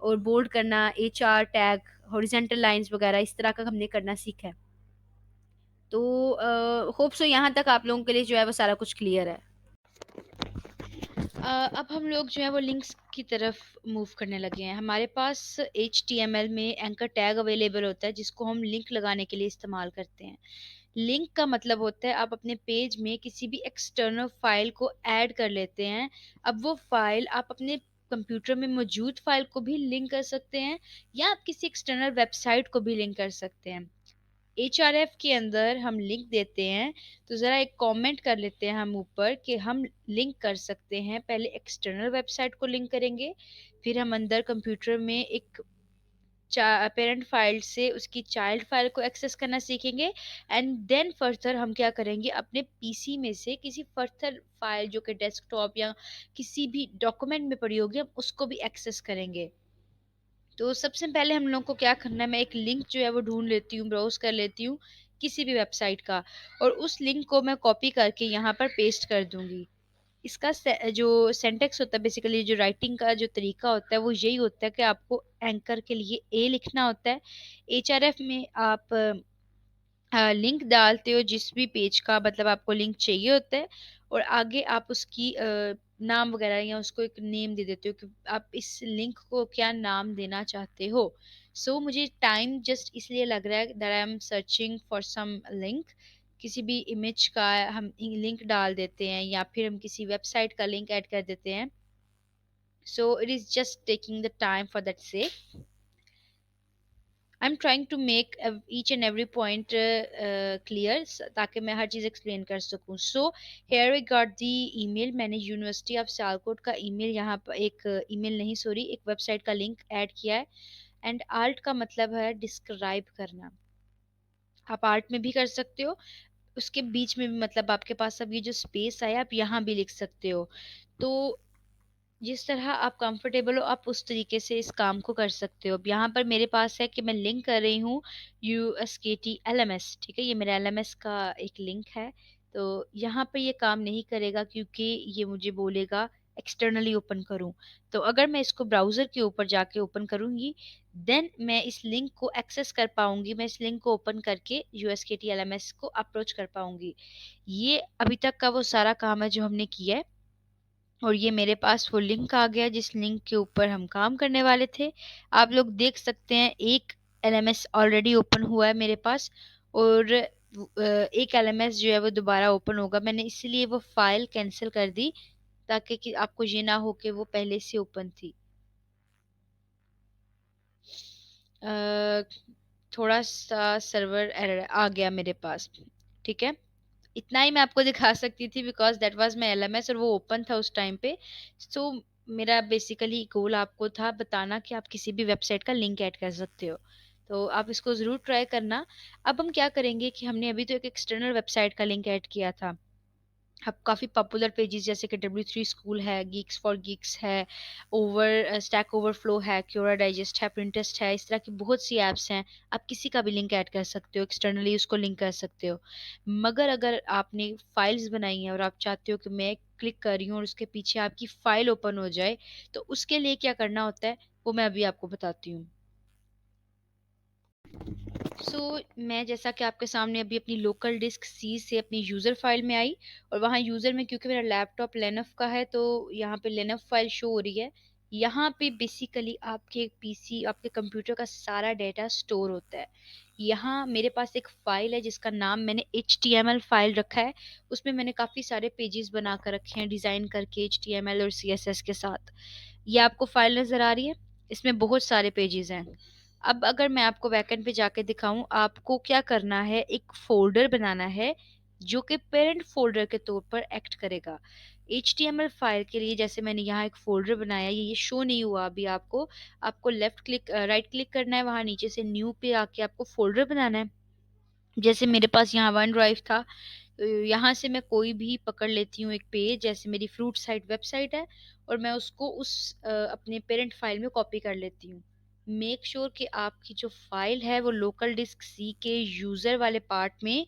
और बोल्ड करना, एचआर टैग, हॉरिजेंटल लाइंस वगैरह इस तरह का हमने करना सीखा है। तो होप सो यहाँ तक आप लोगों के लिए जो है वो सारा कुछ क्लियर है। अब हम लोग जो है वो लिंक्स की तरफ मूव करने लगे हैं। हमारे पास HTML में एंकर टैग अवेलेबल होता है जिसको हम लिंक लगाने के लिए इस्तेमाल करते हैं। लिंक का मतलब होता है आप अपने पेज में किसी भी एक्सटर्नल फाइल को ऐड कर लेते हैं। अब वो फाइल आप अपने कंप्यूटर में मौजूद फाइल को भी लिंक कर सकते हैं या आप किसी एक्सटर्नल वेबसाइट को भी लिंक कर सकते हैं। HRF के अंदर हम लिंक देते हैं, तो ज़रा एक कमेंट कर लेते हैं हम ऊपर कि हम लिंक कर सकते हैं। पहले एक्सटर्नल वेबसाइट को लिंक करेंगे, फिर हम अंदर कंप्यूटर में एक पेरेंट फाइल से उसकी चाइल्ड फाइल को एक्सेस करना सीखेंगे एंड देन फर्दर हम क्या करेंगे, अपने पीसी में से किसी फर्दर फाइल जो कि डेस्कटॉप या किसी भी डॉक्यूमेंट में पड़ी होगी हम उसको भी एक्सेस करेंगे। तो सबसे पहले हम लोग को क्या करना है, मैं एक लिंक जो है वो ढूंढ लेती हूँ, ब्राउज कर लेती हूँ किसी भी वेबसाइट का, और उस लिंक को मैं कॉपी करके यहाँ पर पेस्ट कर दूंगी। इसका जो सेंटेक्स होता है, बेसिकली जो राइटिंग का जो तरीका होता है वो यही होता है कि आपको एंकर के लिए ए लिखना होता है। HRF में आप लिंक डालते हो जिस भी पेज का, मतलब आपको लिंक चाहिए होता है, और आगे आप उसकी नाम वगैरह या उसको एक नेम दे देते हो कि आप इस लिंक को क्या नाम देना चाहते हो। मुझे टाइम जस्ट इसलिए लग रहा है that I am searching for some link. किसी भी इमेज का हम लिंक डाल देते हैं या फिर हम किसी वेबसाइट का लिंक ऐड कर देते हैं। It is just taking the time for that से। I am trying to make each and every point clear, ताकि मैं हर चीज़ एक्सप्लेन कर सकूँ। Here we got the email. मैंने यूनिवर्सिटी ऑफ सियालकोट का ईमेल यहाँ पर, एक ईमेल नहीं सॉरी, एक वेबसाइट का लिंक ऐड किया है। एंड आर्ट का मतलब है डिस्क्राइब करना। आप आर्ट में भी कर सकते हो, उसके बीच में भी, मतलब आपके पास अब ये जो स्पेस है आप यहाँ भी लिख सकते हो। तो जिस तरह आप कंफर्टेबल हो आप उस तरीके से इस काम को कर सकते हो। अब यहाँ पर मेरे पास है कि मैं लिंक कर रही हूँ USKT LMS, ठीक है, ये मेरा LMS का एक लिंक है। तो यहाँ पर ये काम नहीं करेगा क्योंकि ये मुझे बोलेगा एक्सटर्नली ओपन करूँ। तो अगर मैं इसको ब्राउज़र के ऊपर जाके ओपन करूँगी, देन मैं इस लिंक को एक्सेस कर पाऊँगी, मैं इस लिंक को ओपन करके USKT LMS को अप्रोच कर पाऊँगी। ये अभी तक का वो सारा काम है जो हमने किया है, और ये मेरे पास वो लिंक आ गया जिस लिंक के ऊपर हम काम करने वाले थे। आप लोग देख सकते हैं एक LMS ऑलरेडी ओपन हुआ है मेरे पास, और एक LMS जो है वो दोबारा ओपन होगा। मैंने इसलिए वो फाइल कैंसिल कर दी ताकि कि आपको ये ना हो कि वो पहले से ओपन थी। अ, थोड़ा सा सर्वर एरर आ गया मेरे पास, ठीक है। इतना ही मैं आपको दिखा सकती थी because that was my LMS और वो ओपन था उस टाइम पे। सो मेरा बेसिकली गोल आपको था बताना कि आप किसी भी वेबसाइट का लिंक ऐड कर सकते हो। तो आप इसको ज़रूर ट्राई करना। अब हम क्या करेंगे कि हमने अभी तो एक एक्सटर्नल वेबसाइट का लिंक ऐड किया था। अब काफ़ी पॉपुलर पेजेस जैसे कि W3 स्कूल है, गीक्स फॉर गीक्स है, स्टैक ओवरफ्लो है, क्योरा डाइजेस्ट है, प्रिंटेस्ट है, इस तरह की बहुत सी ऐप्स हैं। आप किसी का भी लिंक ऐड कर सकते हो, एक्सटर्नली उसको लिंक कर सकते हो। मगर अगर आपने फाइल्स बनाई हैं और आप चाहते हो कि मैं क्लिक कर रही हूँ और उसके पीछे आपकी फाइल ओपन हो जाए, तो उसके लिए क्या करना होता है वो मैं अभी आपको बताती हूँ। मैं जैसा कि आपके सामने अभी अपनी लोकल डिस्क सी से अपनी यूज़र फाइल में आई, और वहाँ यूज़र में क्योंकि मेरा लैपटॉप लेनोव का है तो यहाँ पे लेनोव फाइल शो हो रही है। यहाँ पे बेसिकली आपके पीसी, आपके कंप्यूटर का सारा डेटा स्टोर होता है। यहाँ मेरे पास एक फ़ाइल है जिसका नाम मैंने HTML फाइल रखा है। उसमें मैंने काफ़ी सारे पेजेस बना कर रखे हैं डिज़ाइन करके HTML और CSS के साथ। ये आपको फाइल नज़र आ रही है? इसमें बहुत सारे पेजेस हैं। अब अगर मैं आपको बैकएंड पे जाके दिखाऊँ, आपको क्या करना है, एक फ़ोल्डर बनाना है, जो कि पेरेंट फ़ोल्डर के तौर पर एक्ट करेगा। HTML फ़ाइल के लिए जैसे मैंने यहाँ एक फ़ोल्डर बनाया, ये शो नहीं हुआ अभी आपको। आपको राइट क्लिक करना है, वहाँ नीचे से न्यू पे आके आपको फ़ोल्डर बनाना है। जैसे मेरे पास यहाँ वन ड्राइव था, यहाँ से मैं कोई भी पकड़ लेती हूँ एक पेज, जैसे मेरी फ्रूट साइट वेबसाइट है, और मैं उसको अपने पेरेंट फाइल में कॉपी कर लेती हूँ। मेक श्योर कि आपकी जो फाइल है वो लोकल डिस्क सी के यूज़र वाले पार्ट में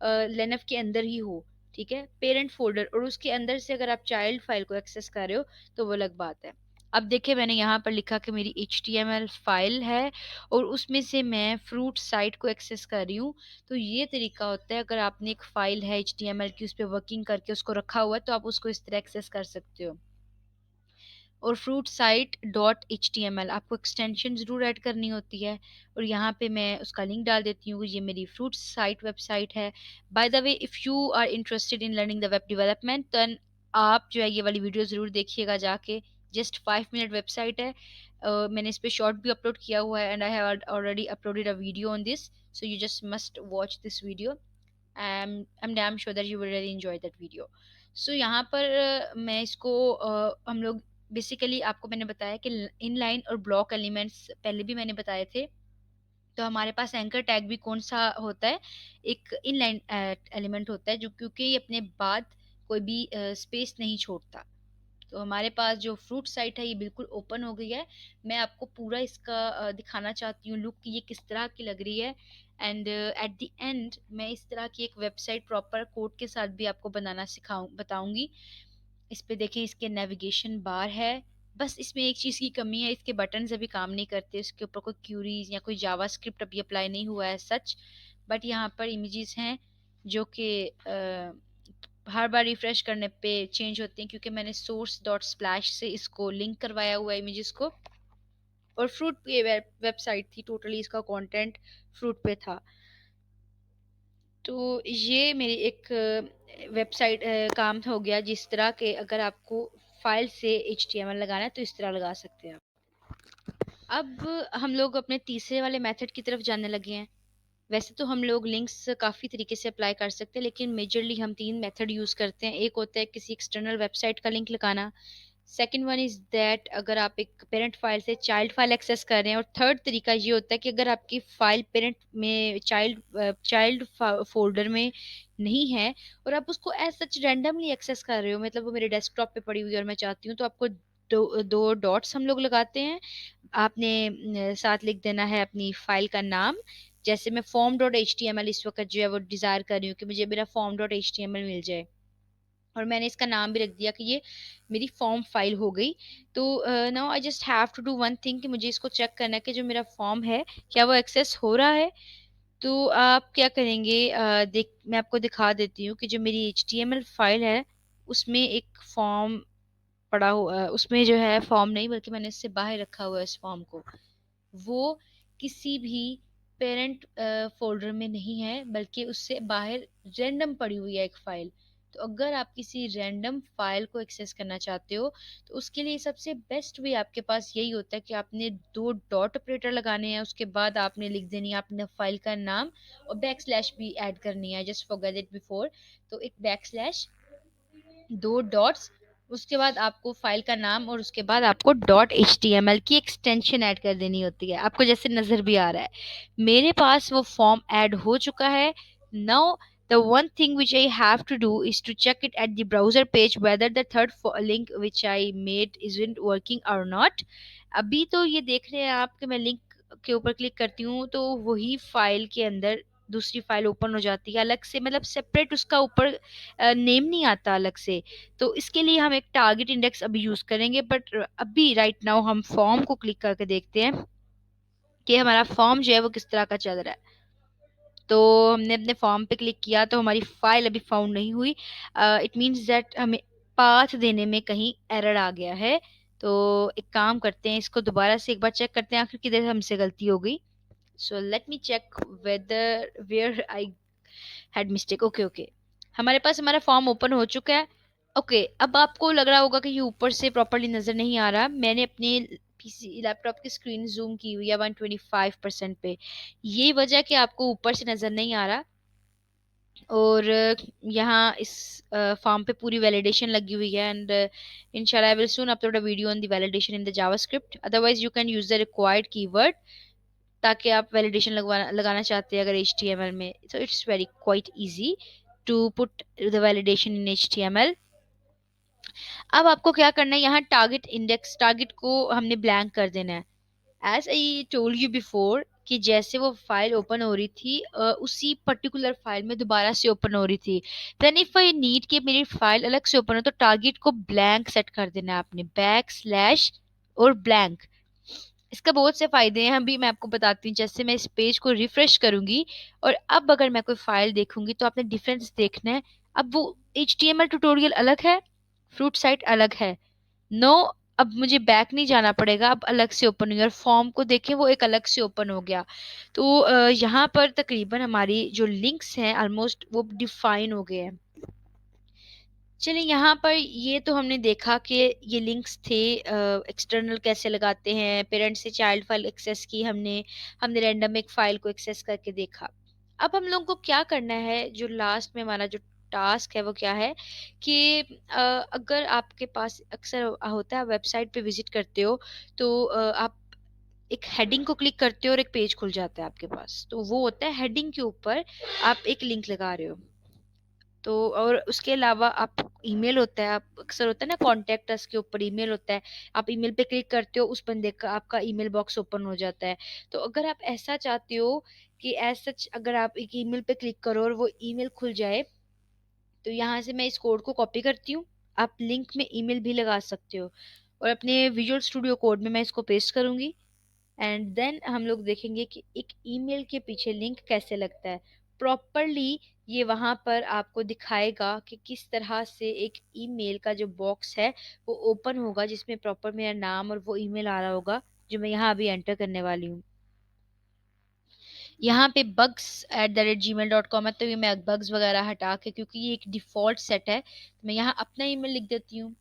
लिनक्स के अंदर ही हो, ठीक है, पेरेंट फोल्डर, और उसके अंदर से अगर आप चाइल्ड फाइल को एक्सेस कर रहे हो तो वो अलग बात है। अब देखिए मैंने यहाँ पर लिखा कि मेरी HTML फाइल है और उसमें से मैं फ्रूट साइट को एक्सेस कर रही हूँ। तो ये तरीका होता है, अगर आपने एक फ़ाइल है HTML की, उस पे वर्किंग करके उसको रखा हुआ है, तो आप उसको इस तरह एक्सेस कर सकते हो। और fruit site dot H T M L आपको एक्सटेंशन ज़रूर ऐड करनी होती है। और यहाँ पे मैं उसका लिंक डाल देती हूँ, ये मेरी फ्रूट साइट वेबसाइट है। By the way, if you are interested in learning the web development, then आप जो है ये वाली वीडियो ज़रूर देखिएगा जाके। जस्ट 5 मिनट वेबसाइट है। मैंने इस पे शॉर्ट भी अपलोड किया हुआ है, and I have already uploaded a video on this, so you just must watch this video. I'm damn sure that you will really enjoy that video. So यहाँ पर मैं इसको हम लोग बेसिकली, आपको मैंने बताया कि इनलाइन और ब्लॉक एलिमेंट्स पहले भी मैंने बताए थे। तो हमारे पास एंकर टैग भी कौन सा होता है, एक इनलाइन एलिमेंट होता है, जो क्योंकि ये अपने बाद कोई भी स्पेस नहीं छोड़ता। तो हमारे पास जो फ्रूट साइट है ये बिल्कुल ओपन हो गई है। मैं आपको पूरा इसका दिखाना चाहती हूँ लुक कि ये किस तरह की लग रही है। एंड एट द एंड मैं इस तरह की एक वेबसाइट प्रॉपर कोड के साथ भी आपको बनाना बताऊंगी। इस पे देखिए, इसके नेविगेशन बार है। बस इसमें एक चीज़ की कमी है, इसके बटन्स अभी काम नहीं करते, इसके ऊपर कोई क्यूरीज या कोई जावास्क्रिप्ट अभी अप्लाई नहीं हुआ है सच। बट यहाँ पर इमेजेस हैं जो कि हर बार रिफ्रेश करने पे चेंज होते हैं, क्योंकि मैंने सोर्स डॉट स्प्लैश से इसको लिंक करवाया हुआ है इमेजेस को। और फ्रूट पे वेबसाइट थी, टोटली इसका कंटेंट फ्रूट पे था। तो ये मेरी एक वेबसाइट काम हो गया, जिस तरह के अगर आपको फाइल से HTML लगाना है तो इस तरह लगा सकते हैं आप। अब हम लोग अपने तीसरे वाले मेथड की तरफ जाने लगे हैं। वैसे तो हम लोग लिंक्स काफ़ी तरीके से अप्लाई कर सकते हैं, लेकिन मेजरली हम 3 मेथड यूज़ करते हैं। एक होता है किसी एक्सटर्नल वेबसाइट का लिंक लगाना। सेकंड वन इज़ दैट अगर आप एक पेरेंट फाइल से चाइल्ड फाइल एक्सेस कर रहे हैं। और थर्ड तरीका ये होता है कि अगर आपकी फाइल पेरेंट में चाइल्ड फोल्डर में नहीं है, और आप उसको एज सच रैंडमली एक्सेस कर रहे हो, मतलब वो मेरे डेस्कटॉप पे पड़ी हुई है और मैं चाहती हूँ, तो आपको दो दो डॉट्स हम लोग लगाते हैं। आपने साथ लिख देना है अपनी फाइल का नाम। जैसे मैं form dot H T M L इस वक्त जो है वो डिज़ायर कर रही हूँ कि मुझे मेरा form dot H T M L मिल जाए, और मैंने इसका नाम भी रख दिया कि ये मेरी फॉर्म फाइल हो गई। तो now I just have to do one thing, कि मुझे इसको चेक करना है कि जो मेरा फॉर्म है क्या वो एक्सेस हो रहा है। तो आप क्या करेंगे, देख मैं आपको दिखा देती हूँ कि जो मेरी H T M L file है उसमें एक फॉर्म पड़ा हुआ, उसमें जो है फॉर्म नहीं बल्कि मैंने इससे बाहर रखा हुआ है इस फॉर्म को। वो किसी भी पेरेंट फोल्डर में नहीं है, बल्कि उससे बाहर रैंडम पड़ी हुई है एक फाइल। तो अगर आप किसी रैंडम फाइल को एक्सेस करना चाहते हो, तो उसके लिए सबसे बेस्ट वे आपके पास यही होता है कि आपने 2 डॉट ऑपरेटर लगाने हैं, उसके बाद आपने लिख देनी है अपने फाइल का नाम, और बैक स्लैश भी ऐड करनी है, जस्ट फॉरगेट इट बिफोर। तो एक बैक स्लैश, 2 डॉट्स, उसके बाद आपको फाइल का नाम, और उसके बाद आपको dot H T M L की एक्सटेंशन ऐड कर देनी होती है। आपको जैसे नज़र भी आ रहा है मेरे पास वो फॉर्म ऐड हो चुका है। Now the one thing which I have to do is to check it at the browser page whether the third link which I made isn't working or not। अभी तो ये देख रहे हैं आप कि मैं लिंक के ऊपर क्लिक करती हूँ तो वही फाइल के अंदर दूसरी फाइल ओपन हो जाती है अलग से, मतलब सेपरेट, उसका ऊपर नेम नहीं आता अलग से। तो इसके लिए हम एक टारगेट इंडेक्स अभी यूज करेंगे, बट अभी राइट नाउ हम फॉर्म को क्लिक करके देखते हैं कि हमारा फॉर्म जो है वो किस तरह का चल रहा है। तो हमने अपने फॉर्म पे क्लिक किया तो हमारी फाइल अभी फाउंड नहीं हुई। इट मीन्स दैट हमें पाथ देने में कहीं एरर आ गया है। तो एक काम करते हैं, इसको दोबारा से एक बार चेक करते हैं आखिर किधर हमसे गलती हो गई। So let me check whether where I had mistake. Okay okay, हमारे पास हमारा फॉर्म ओपन हो चुका है। ओके, अब आपको लग रहा होगा कि ये ऊपर से प्रॉपर्ली नज़र नहीं आ रहा। मैंने अपने पीसी लैपटॉप की स्क्रीन जूम की हुई है 125% पे। ये वजह कि आपको ऊपर से नज़र नहीं आ रहा। और यहाँ इस फॉर्म पे पूरी वैलिडेशन लगी हुई है, एंड इंशाल्लाह I will soon upload a video on the validation in the JavaScript. Otherwise you can use the required keyword, ताकि आप वैलिडेशन लगाना चाहते हैं अगर HTML में, तो it's very quite easy to put the validation in HTML। अब आपको क्या करना है, यहाँ टारगेट इंडेक्स, टारगेट को हमने ब्लैंक कर देना है। As I told you before कि जैसे वो फाइल ओपन हो रही थी उसी पर्टिकुलर फाइल में दोबारा से ओपन हो रही थी। देन इफ आई नीड कि मेरी फाइल अलग से ओपन हो, तो टारगेट को ब्लैंक सेट कर देना है आपने, बैक स्लैश और ब्लैंक। इसका बहुत से फायदे हैं, अभी मैं आपको बताती हूँ। जैसे मैं इस पेज को रिफ्रेश करूंगी और अब अगर मैं कोई फाइल देखूंगी तो आपने डिफरेंस देखना है। अब वो HTML ट्यूटोरियल अलग है, फ्रूट साइट अलग है। नो अब मुझे बैक नहीं जाना पड़ेगा, अब अलग से ओपन हो गया, और फॉर्म को देखें वो एक अलग से ओपन हो गया। तो यहाँ पर तकरीबन हमारी जो लिंक्स हैं ऑलमोस्ट वो डिफाइन हो गए हैं। चलिए यहाँ पर ये तो हमने देखा कि ये लिंक्स थे, एक्सटर्नल कैसे लगाते हैं, पेरेंट से चाइल्ड फाइल एक्सेस की हमने हमने रैंडम एक फाइल को एक्सेस करके देखा। अब हम लोग को क्या करना है, जो लास्ट में हमारा जो टास्क है वो क्या है कि अगर आपके पास अक्सर होता है, वेबसाइट पे विजिट करते हो तो आप एक हेडिंग को क्लिक करते हो और एक पेज खुल जाता है आपके पास, तो वो होता है हेडिंग के ऊपर आप एक लिंक लगा रहे हो। तो और उसके अलावा आप ईमेल होता है, आप अक्सर होता है ना कॉन्टेक्ट अस के ऊपर ईमेल होता है, आप ईमेल पे क्लिक करते हो, उस बंदे का आपका ईमेल बॉक्स ओपन हो जाता है। तो अगर आप ऐसा चाहते हो कि एज सच अगर आप एक ईमेल पे क्लिक करो और वो ईमेल खुल जाए, तो यहाँ से मैं इस कोड को कॉपी करती हूँ। आप लिंक में ईमेल भी लगा सकते हो, और अपने विजुअल स्टूडियो कोड में मैं इसको पेस्ट करूंगी। एंड देन हम लोग देखेंगे कि एक ईमेल के पीछे लिंक कैसे लगता है प्रॉपरली। ये वहां पर आपको दिखाएगा कि किस तरह से एक ईमेल का जो बॉक्स है वो ओपन होगा, जिसमें प्रॉपर मेरा नाम और वो ईमेल आ रहा होगा जो मैं यहाँ अभी एंटर करने वाली हूँ। यहाँ पे bugs@gmail.com है, तो ये मैं बग्स वगैरह हटा के, क्योंकि ये एक डिफॉल्ट सेट है, तो मैं यहाँ अपना ईमेल लिख देती हूँ।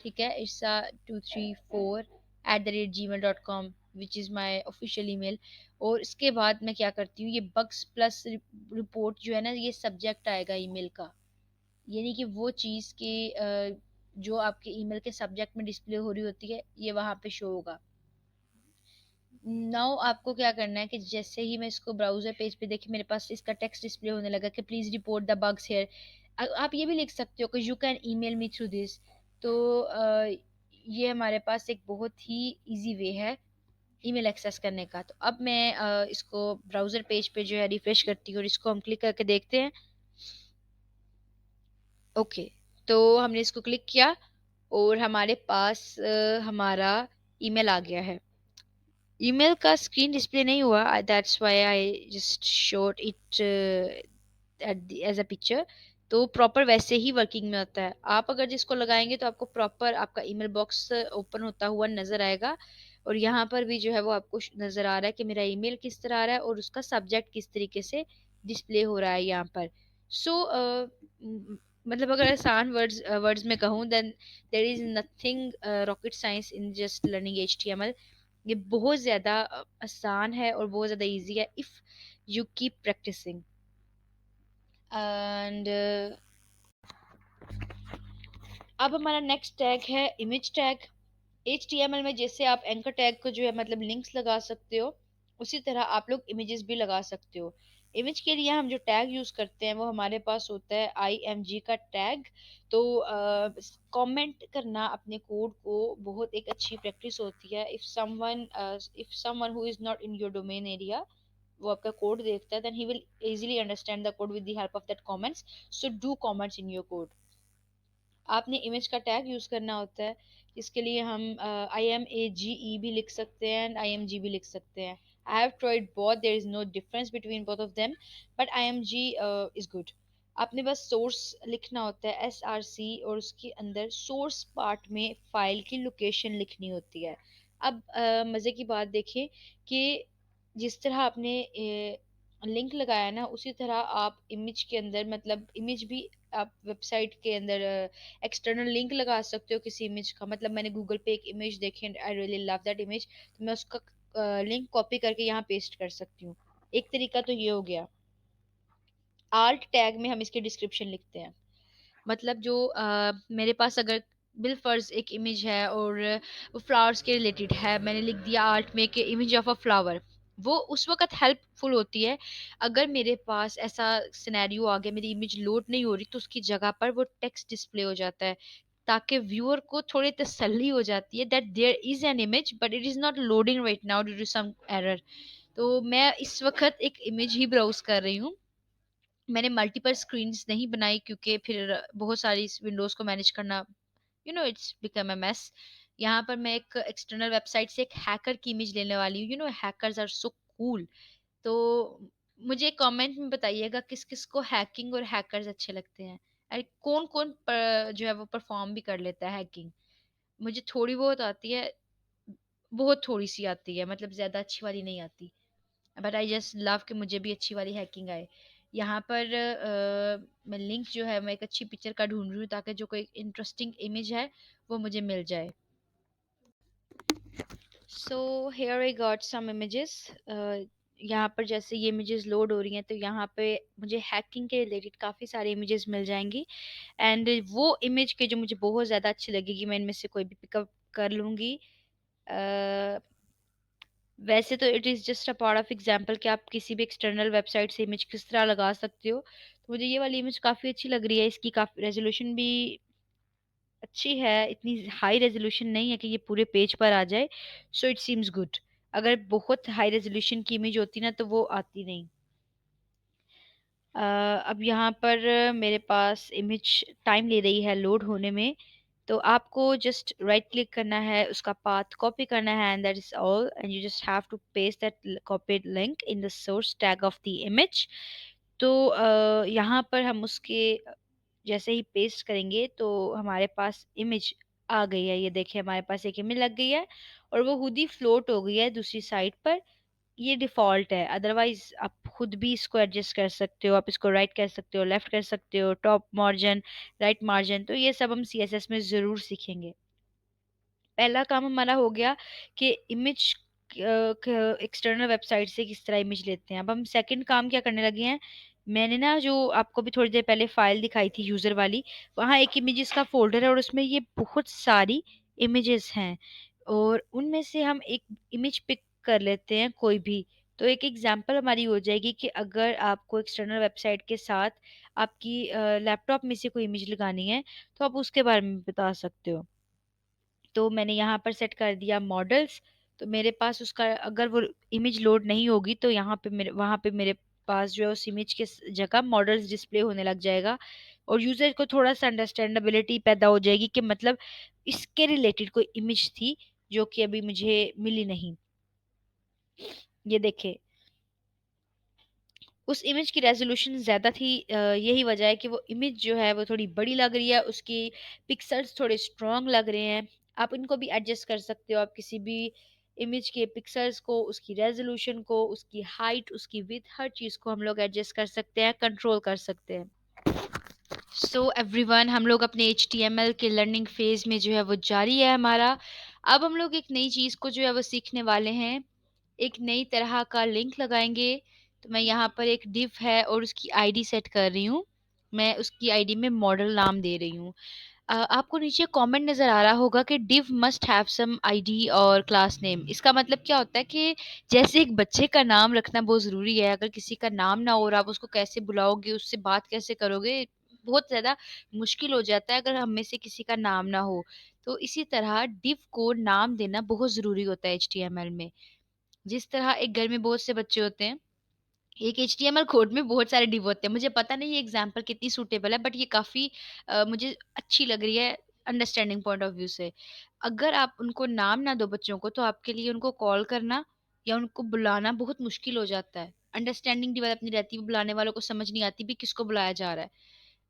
ठीक है, इट्सा 234@gmail.com which is my official email. और इसके बाद मैं क्या करती हूँ, ये बग्स प्लस रिपोर्ट जो है ना, ये सब्जेक्ट आएगा ईमेल का, यानी कि वो चीज़ के जो आपके ईमेल के सब्जेक्ट में डिस्प्ले हो रही होती है, ये वहाँ पे शो होगा। नाउ आपको क्या करना है कि जैसे ही मैं इसको ब्राउजर पेज पे देखी, मेरे पास इसका टेक्स्ट डिस्प्ले होने लगा कि please report the bugs here. आप ये भी लिख सकते हो कि you can email me through this. तो ये हमारे पास एक बहुत ही इजी वे है ईमेल एक्सेस करने का। तो अब मैं इसको ब्राउजर पेज पे जो है रिफ्रेश करती हूँ, और इसको हम क्लिक करके देखते हैं। ओके, तो हमने इसको क्लिक किया और हमारे पास हमारा ईमेल आ गया है। ईमेल का स्क्रीन डिस्प्ले नहीं हुआ, that's why I just showed it as a picture. तो प्रॉपर वैसे ही वर्किंग में होता है। आप अगर जिसको लगाएंगे तो आपको प्रॉपर आपका ईमेल बॉक्स ओपन होता हुआ नजर आएगा, और यहाँ पर भी जो है वो आपको नजर आ रहा है कि मेरा ईमेल किस तरह आ रहा है और उसका सब्जेक्ट किस तरीके से डिस्प्ले हो रहा है यहाँ पर। सो मतलब अगर आसान वर्ड्स में कहूँ, then there is nothing rocket science in just learning HTML। ये बहुत ज़्यादा आसान है और बहुत ज़्यादा इजी है if you keep practising. And अब हमारा नेक्स्ट टैग है इमेज टैग। HTML में जैसे आप एंकर टैग को जो है मतलब लिंक्स लगा सकते हो, उसी तरह आप लोग इमेजेस भी लगा सकते हो। इमेज के लिए हम जो टैग यूज करते हैं वो हमारे पास होता है IMG का टैग। तो कमेंट करना अपने कोड को बहुत एक अच्छी प्रैक्टिस होती है। If someone who is not in your domain area, वो आपका कोड देखता है, then he will easily understand the code with the help of that comments. So do comments in your code. आपने इमेज का tag use करना होता है, इसके लिए हम IMAGE भी लिख सकते हैं एंड IMG भी लिख सकते हैं। I have tried both, there is no difference between both of them, but IMG is good. आपने बस सोर्स लिखना होता है SRC, और उसके अंदर सोर्स पार्ट में फाइल की लोकेशन लिखनी होती है। अब मज़े की बात देखिए कि जिस तरह आपने लिंक लगाया ना, उसी तरह आप इमेज के अंदर मतलब इमेज भी आप वेबसाइट के अंदर एक्सटर्नल लिंक लगा सकते हो किसी इमेज का। मतलब मैंने गूगल पे एक इमेज देखी and I really love that image, तो मैं उसका लिंक कॉपी करके यहाँ पेस्ट कर सकती हूँ। एक तरीका तो ये हो गया। आल्ट टैग में हम इसकी डिस्क्रिप्शन लिखते हैं। मतलब जो मेरे पास अगर बिलफर्ज एक इमेज है और वो फ्लावर्स के रिलेटेड है, मैंने लिख दिया आर्ट में कि इमेज ऑफ अ फ्लावर। वो उस वक्त हेल्पफुल होती है अगर मेरे पास ऐसा सिनेरियो आ गया, मेरी इमेज लोड नहीं हो रही, तो उसकी जगह पर वो टेक्स्ट डिस्प्ले हो जाता है, ताकि व्यूअर को थोड़ी तसल्ली हो जाती है that there is an image but it is not loading right now due to some error. तो मैं इस वक्त एक इमेज ही ब्राउज कर रही हूँ। मैंने मल्टीपल स्क्रीन्स नहीं बनाई, क्योंकि फिर बहुत सारी विंडोज को मैनेज करना, इट्स बिकम अ मेस। यहाँ पर मैं एक एक्सटर्नल वेबसाइट से एक हैकर की इमेज लेने वाली हूँ। Hackers are so cool. तो मुझे कमेंट में बताइएगा किस किस को हैकिंग और हैकर्स अच्छे लगते हैं, अरे कौन कौन जो है वो परफॉर्म भी कर लेता है हैकिंग। मुझे थोड़ी बहुत आती है, बहुत थोड़ी-सी आती है, मतलब ज़्यादा अच्छी वाली नहीं आती। बट आई जस्ट लव कि मुझे भी अच्छी वाली हैकिंग आए। यहाँ पर मैं लिंक जो है मैं एक अच्छी पिक्चर का ढूँढ रही हूँ ताकि जो कोई इंटरेस्टिंग इमेज है वो मुझे मिल जाए। So here I got some images. यहाँ पर जैसे ये इमेजेस लोड हो रही हैं तो यहाँ पे मुझे हैकिंग के रिलेटेड काफ़ी सारी इमेजेस मिल जाएंगी। एंड वो इमेज के जो मुझे बहुत ज़्यादा अच्छी लगेगी मैं इनमें से कोई भी पिकअप कर लूँगी। वैसे तो it is just a part of example कि आप किसी भी एक्सटर्नल वेबसाइट से इमेज किस तरह लगा सकते हो। तो मुझे ये वाली इमेज काफ़ी अच्छी लग रही है, इसकी काफ़ी रेज़ोल्यूशन भी अच्छी है, इतनी हाई रेज़ोल्यूशन नहीं है कि ये पूरे पेज पर आ जाए, सो इट सीम्स गुड। अगर बहुत हाई रेज़ोल्यूशन की इमेज होती ना तो वो आती नहीं। अब यहाँ पर मेरे पास इमेज टाइम ले रही है लोड होने में, तो आपको जस्ट राइट क्लिक करना है, उसका पाथ कॉपी करना है and that is all, and you just have to paste that copied link in the source tag of the image. तो यहाँ पर हम उसके जैसे ही पेस्ट करेंगे तो हमारे पास इमेज आ गई है। ये देखिए हमारे पास एक इमेज लग गई है और वो खुद ही फ्लोट हो गई है दूसरी साइड पर। ये डिफ़ॉल्ट है, अदरवाइज़ आप खुद भी इसको एडजस्ट कर सकते हो, आप इसको राइट कर सकते हो, लेफ्ट कर सकते हो, टॉप मार्जिन, राइट मार्जिन, तो ये सब हम सीएसएस में ज़रूर सीखेंगे। पहला काम हमारा हो गया कि इमेज एक्सटर्नल वेबसाइट से किस तरह इमेज लेते हैं। अब हम सेकंड काम क्या करने लगे हैं, मैंने ना जो आपको भी थोड़ी देर पहले फाइल दिखाई थी यूज़र वाली, वहाँ एक इमेजेस का फ़ोल्डर है और उसमें ये बहुत सारी इमेजेस हैं और उनमें से हम एक इमेज पिक कर लेते हैं कोई भी। तो एक एग्जांपल हमारी हो जाएगी कि अगर आपको एक्सटर्नल वेबसाइट के साथ आपकी लैपटॉप में से कोई इमेज लगानी है, तो आप उसके बारे में बता सकते हो। तो मैंने यहाँ पर सेट कर दिया मॉडल्स। तो मेरे पास उसका अगर वो इमेज लोड नहीं होगी तो यहाँ पे मेरे वहाँ पे मेरे पास जो है उस इमेज के जगह मॉडल्स डिस्प्ले होने लग जाएगा और यूजर को थोड़ा सा अंडरस्टैंडेबिलिटी पैदा हो जाएगी कि मतलब इसके रिलेटेड कोई इमेज थी जो कि अभी मुझे मिली नहीं। ये देखिए उस इमेज की रेज़ोल्यूशन ज़्यादा थी, यही वजह है कि वो इमेज जो है वो थोड़ी बड़ी लग रही है, उसकी पिक्सेल्स थोड़े स्ट्रॉन्ग लग रहे हैं। आप इनको भी एडजस्ट कर सकते हो, आप किसी भी इमेज के पिक्सेल्स को, उसकी रेज़ोल्यूशन को, उसकी हाइट, उसकी विड्थ, हर चीज़ को हम लोग एडजस्ट कर सकते हैं, कंट्रोल कर सकते हैं। सो एवरीवन, हम लोग अपने एचटीएमएल के लर्निंग फेज में जो है वो जारी है हमारा। अब हम लोग एक नई चीज़ को जो है वो सीखने वाले हैं, एक नई तरह का लिंक लगाएंगे। तो मैं यहाँ पर एक डिव है और उसकी आईडी सेट कर रही हूँ। मैं उसकी आईडी में मॉडल नाम दे रही हूँ। आपको नीचे कमेंट नज़र आ रहा होगा कि div must have some ID और क्लास नेम। इसका मतलब क्या होता है कि जैसे एक बच्चे का नाम रखना बहुत ज़रूरी है, अगर किसी का नाम ना हो और आप उसको कैसे बुलाओगे, उससे बात कैसे करोगे, बहुत ज़्यादा मुश्किल हो जाता है अगर हम में से किसी का नाम ना हो। तो इसी तरह डिव को नाम देना बहुत ज़रूरी होता है एचटीएमएल में। जिस तरह एक घर में बहुत से बच्चे होते हैं, एक एचटीएमएल कोड में बहुत सारे डिव होते हैं। मुझे पता नहीं ये एग्ज़ाम्पल कितनी सूटेबल है, बट ये काफ़ी मुझे अच्छी लग रही है अंडरस्टैंडिंग पॉइंट ऑफ व्यू से। अगर आप उनको नाम ना दो बच्चों को, तो आपके लिए उनको कॉल करना या उनको बुलाना बहुत मुश्किल हो जाता है। अंडरस्टैंडिंग डेवलप नहीं रहती, बुलाने वालों को समझ नहीं आती भी किसको बुलाया जा रहा है।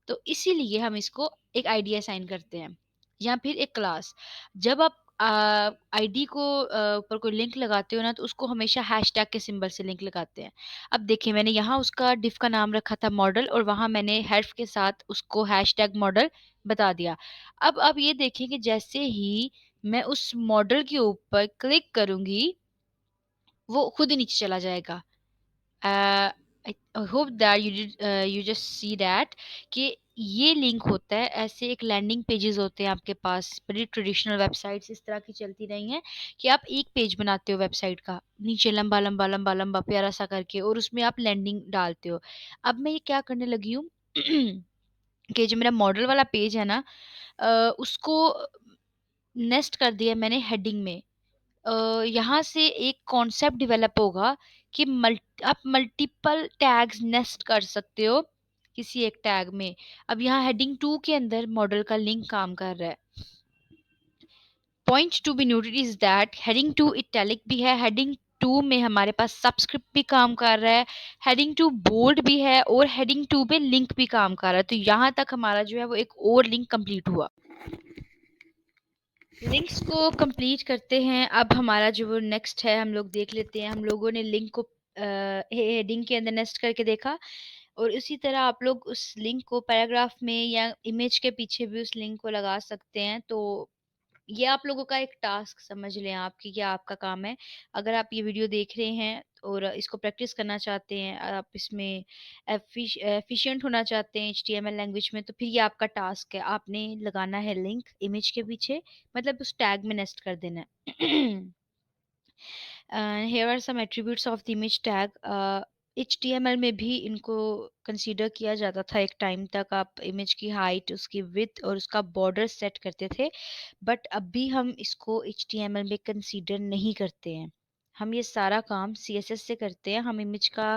तो इसीलिए हम इसको एक आईडी असाइन करते हैं या फिर एक क्लास। जब आप आईडी को ऊपर कोई लिंक लगाते हो ना तो उसको हमेशा हैशटैग के सिंबल से लिंक लगाते हैं। अब देखिए मैंने यहाँ उसका डिफ का नाम रखा था मॉडल और वहाँ मैंने हेल्प के साथ उसको हैशटैग मॉडल बता दिया। अब आप ये देखें कि जैसे ही मैं उस मॉडल के ऊपर क्लिक करूँगी, वो खुद ही नीचे चला जाएगा। uh, I hope that you just see that कि ये लिंक होता है, ऐसे एक लैंडिंग पेजेस होते हैं आपके पास। बड़ी ट्रेडिशनल वेबसाइट्स इस तरह की चलती रही हैं कि आप एक पेज बनाते हो वेबसाइट का, नीचे लंबा लंबा लंबा लंबा प्यारा सा करके, और उसमें आप लैंडिंग डालते हो। अब मैं ये क्या करने लगी हूँ कि जो मेरा मॉडल वाला पेज है ना, उसको नेस्ट कर दिया मैंने हेडिंग में। यहाँ से एक कॉन्सेप्ट डेवलप होगा कि आप मल्टीपल टैग्स नेस्ट कर सकते हो किसी एक टैग में। अब यहाँ हेडिंग 2 के अंदर मॉडल का लिंक काम कर रहा है। Point to be noted is that heading 2 italic भी है, हेडिंग 2 में हमारे पास सबस्क्रिप्ट भी काम कर रहा है, हेडिंग 2 बोल्ड भी है और हेडिंग 2 पे लिंक भी काम कर रहा है। तो यहाँ तक हमारा जो है वो एक और लिंक कंप्लीट हुआ। लिंक्स को कंप्लीट करते हैं। अब हमारा जो नेक्स्ट है हम लोग देख लेते हैं। हम लोगों ने लिंक को हेडिंग के अंदर नेस्ट करके देखा, और उसी तरह आप लोग उस लिंक को पैराग्राफ में या इमेज के पीछे भी उस लिंक को लगा सकते हैं। तो ये आप लोगों का एक टास्क समझ लें आप कि क्या आपका काम है। अगर आप ये वीडियो देख रहे हैं और इसको प्रैक्टिस करना चाहते हैं, आप इसमें एफिशिएंट होना चाहते हैं एचटीएमएल लैंग्वेज में, तो फिर ये आपका टास्क है। आपने लगाना है लिंक इमेज के पीछे, मतलब उस टैग में नेस्ट कर देना है। here are some attributes of the image tag. HTML में भी इनको कंसीडर किया जाता था एक टाइम तक। आप इमेज की हाइट, उसकी विड्थ और उसका बॉर्डर सेट करते थे, बट अभी हम इसको HTML में कंसीडर नहीं करते हैं। हम ये सारा काम CSS से करते हैं। हम इमेज का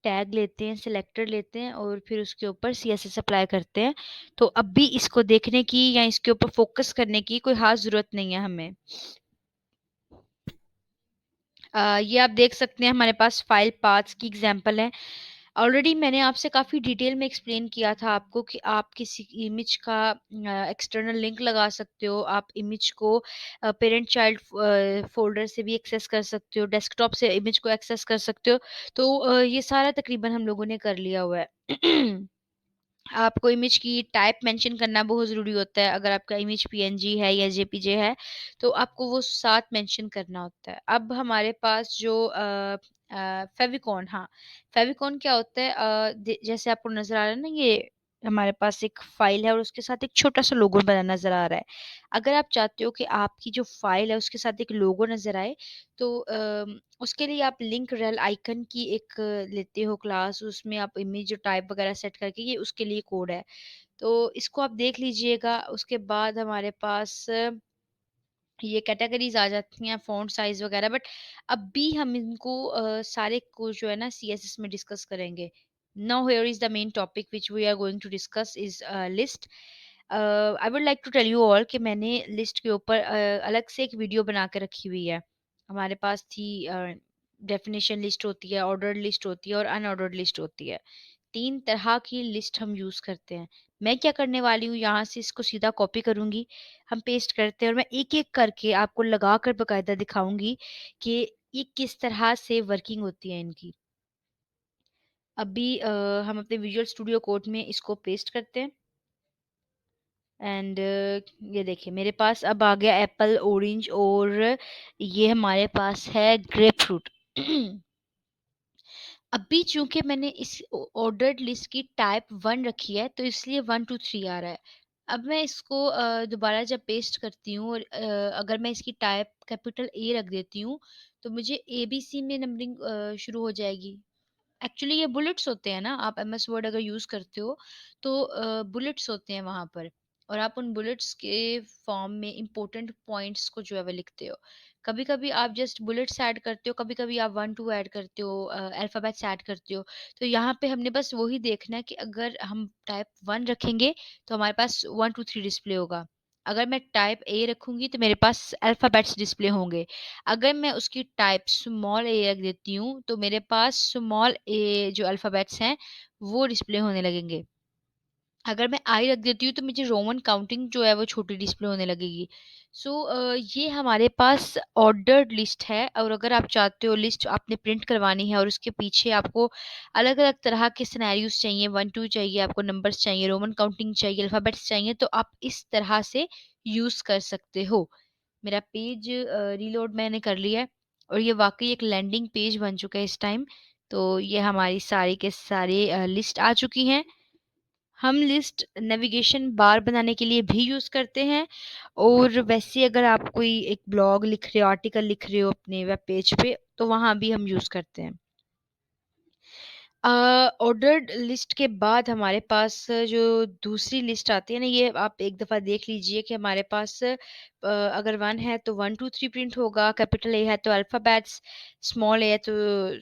टैग लेते हैं, सिलेक्टर लेते हैं और फिर उसके ऊपर CSS अप्लाई करते हैं। तो अभी इसको देखने की या इसके ऊपर फोकस करने की कोई खास जरूरत नहीं है हमें। ये आप देख सकते हैं हमारे पास फाइल पाथ्स की एग्जांपल है। ऑलरेडी मैंने आपसे काफ़ी डिटेल में एक्सप्लेन किया था आपको कि आप किसी इमेज का एक्सटर्नल लिंक लगा सकते हो। आप इमेज को पेरेंट चाइल्ड फोल्डर से भी एक्सेस कर सकते हो, डेस्कटॉप से इमेज को एक्सेस कर सकते हो। तो ये सारा तकरीबन हम लोगों ने कर लिया हुआ है। आपको इमेज की टाइप मेंशन करना बहुत ज़रूरी होता है। अगर आपका इमेज पीएनजी है या जेपीजे है, तो आपको वो साथ मेंशन करना होता है। अब हमारे पास जो फेविकॉन, हाँ, फेविकॉन क्या होता है? जैसे आपको नज़र आ रहा है ना, ये हमारे पास एक फाइल है और उसके साथ एक छोटा सा लोगो बना नज़र आ रहा है। अगर आप चाहते हो कि आपकी जो फाइल है उसके साथ एक लोगो नज़र आए, तो उसके लिए आप लिंक रेल आइकन की एक लेते हो क्लास, उसमें आप इमेज जो टाइप वगैरह सेट करके, ये उसके लिए कोड है। तो इसको आप देख लीजिएगा। उसके बाद हमारे पास ये कैटेगरीज आ जाती हैं, फ़ॉन्ट साइज़ वगैरह, बट अभी हम इनको सारे को जो है ना सीएसएस में डिस्कस करेंगे। Now here is the main topic which we are going to discuss is list. I would like to tell you all कि मैंने लिस्ट के ऊपर अलग से एक वीडियो बना के रखी हुई है। हमारे पास थी डेफिनिशन लिस्ट होती है, ऑर्डर्ड लिस्ट होती है और अनऑर्डर्ड लिस्ट होती है। 3 तरह की लिस्ट हम यूज़ करते हैं। मैं क्या करने वाली हूँ, यहाँ से इसको सीधा कॉपी करूँगी, हम पेस्ट करते हैं और मैं एक-एक करके आपको लगाकर बाकायदा दिखाऊँगी कि ये किस तरह से वर्किंग होती है इनकी। अभी हम अपने विजुअल स्टूडियो कोड में इसको पेस्ट करते हैं एंड ये देखिए मेरे पास अब आ गया एप्पल, ऑरेंज और ये हमारे पास है ग्रेपफ्रूट। अभी चूंकि मैंने इस ऑर्डर्ड लिस्ट की टाइप 1 रखी है, तो इसलिए 1 2 3 आ रहा है। अब मैं इसको दोबारा जब पेस्ट करती हूँ और अगर मैं इसकी टाइप कैपिटल ए रख देती हूँ, तो मुझे एबीसी में नंबरिंग शुरू हो जाएगी। एक्चुअली ये बुलेट्स होते हैं ना, आप एमएस वर्ड अगर यूज़ करते हो, तो बुलेट्स होते हैं वहाँ पर, और आप उन बुलेट्स के फॉर्म में इम्पोर्टेंट पॉइंट्स को जो है वो लिखते हो। कभी-कभी आप जस्ट बुलेट्स ऐड करते हो, कभी-कभी आप 1 2 ऐड करते हो, अल्फ़ाबेट्स ऐड करते हो। तो यहाँ पे हमने बस वही देखना है कि अगर हम टाइप 1 रखेंगे, तो हमारे पास 1 2 3 डिस्प्ले होगा। अगर मैं टाइप ए रखूँगी, तो मेरे पास अल्फ़ाबेट्स डिस्प्ले होंगे। अगर मैं उसकी टाइप स्मॉल ए रख देती हूँ, तो मेरे पास स्मॉल ए जो अल्फ़ाबेट्स हैं, वो डिस्प्ले होने लगेंगे। अगर मैं आई रख देती हूँ, तो मुझे रोमन काउंटिंग जो है वो छोटी डिस्प्ले होने लगेगी। सो ये हमारे पास ऑर्डर्ड लिस्ट है, और अगर आप चाहते हो लिस्ट आपने प्रिंट करवानी है और उसके पीछे आपको अलग-अलग तरह के सिनेरियोज़ चाहिए, 1 2 चाहिए, आपको नंबर्स चाहिए, रोमन काउंटिंग चाहिए, अल्फ़ाबेट्स चाहिए, तो आप इस तरह से यूज़ कर सकते हो। मेरा पेज रीलोड मैंने कर लिया है और ये वाक़ई एक लैंडिंग पेज बन चुका है इस टाइम। तो ये हमारी सारी के सारे लिस्ट आ चुकी हैं। हम लिस्ट नेविगेशन बार बनाने के लिए भी यूज़ करते हैं, और वैसे अगर आप कोई एक ब्लॉग लिख रहे हो, आर्टिकल लिख रहे हो अपने वेब पेज पे, तो वहाँ भी हम यूज़ करते हैं। ऑर्डर्ड लिस्ट के बाद हमारे पास जो दूसरी लिस्ट आती है ना, ये आप एक दफ़ा देख लीजिए कि हमारे पास अगर 1 है तो 1 2 3 प्रिंट होगा, कैपिटल ए है तो अल्फ़ाबेट्स, स्मॉल ए है तो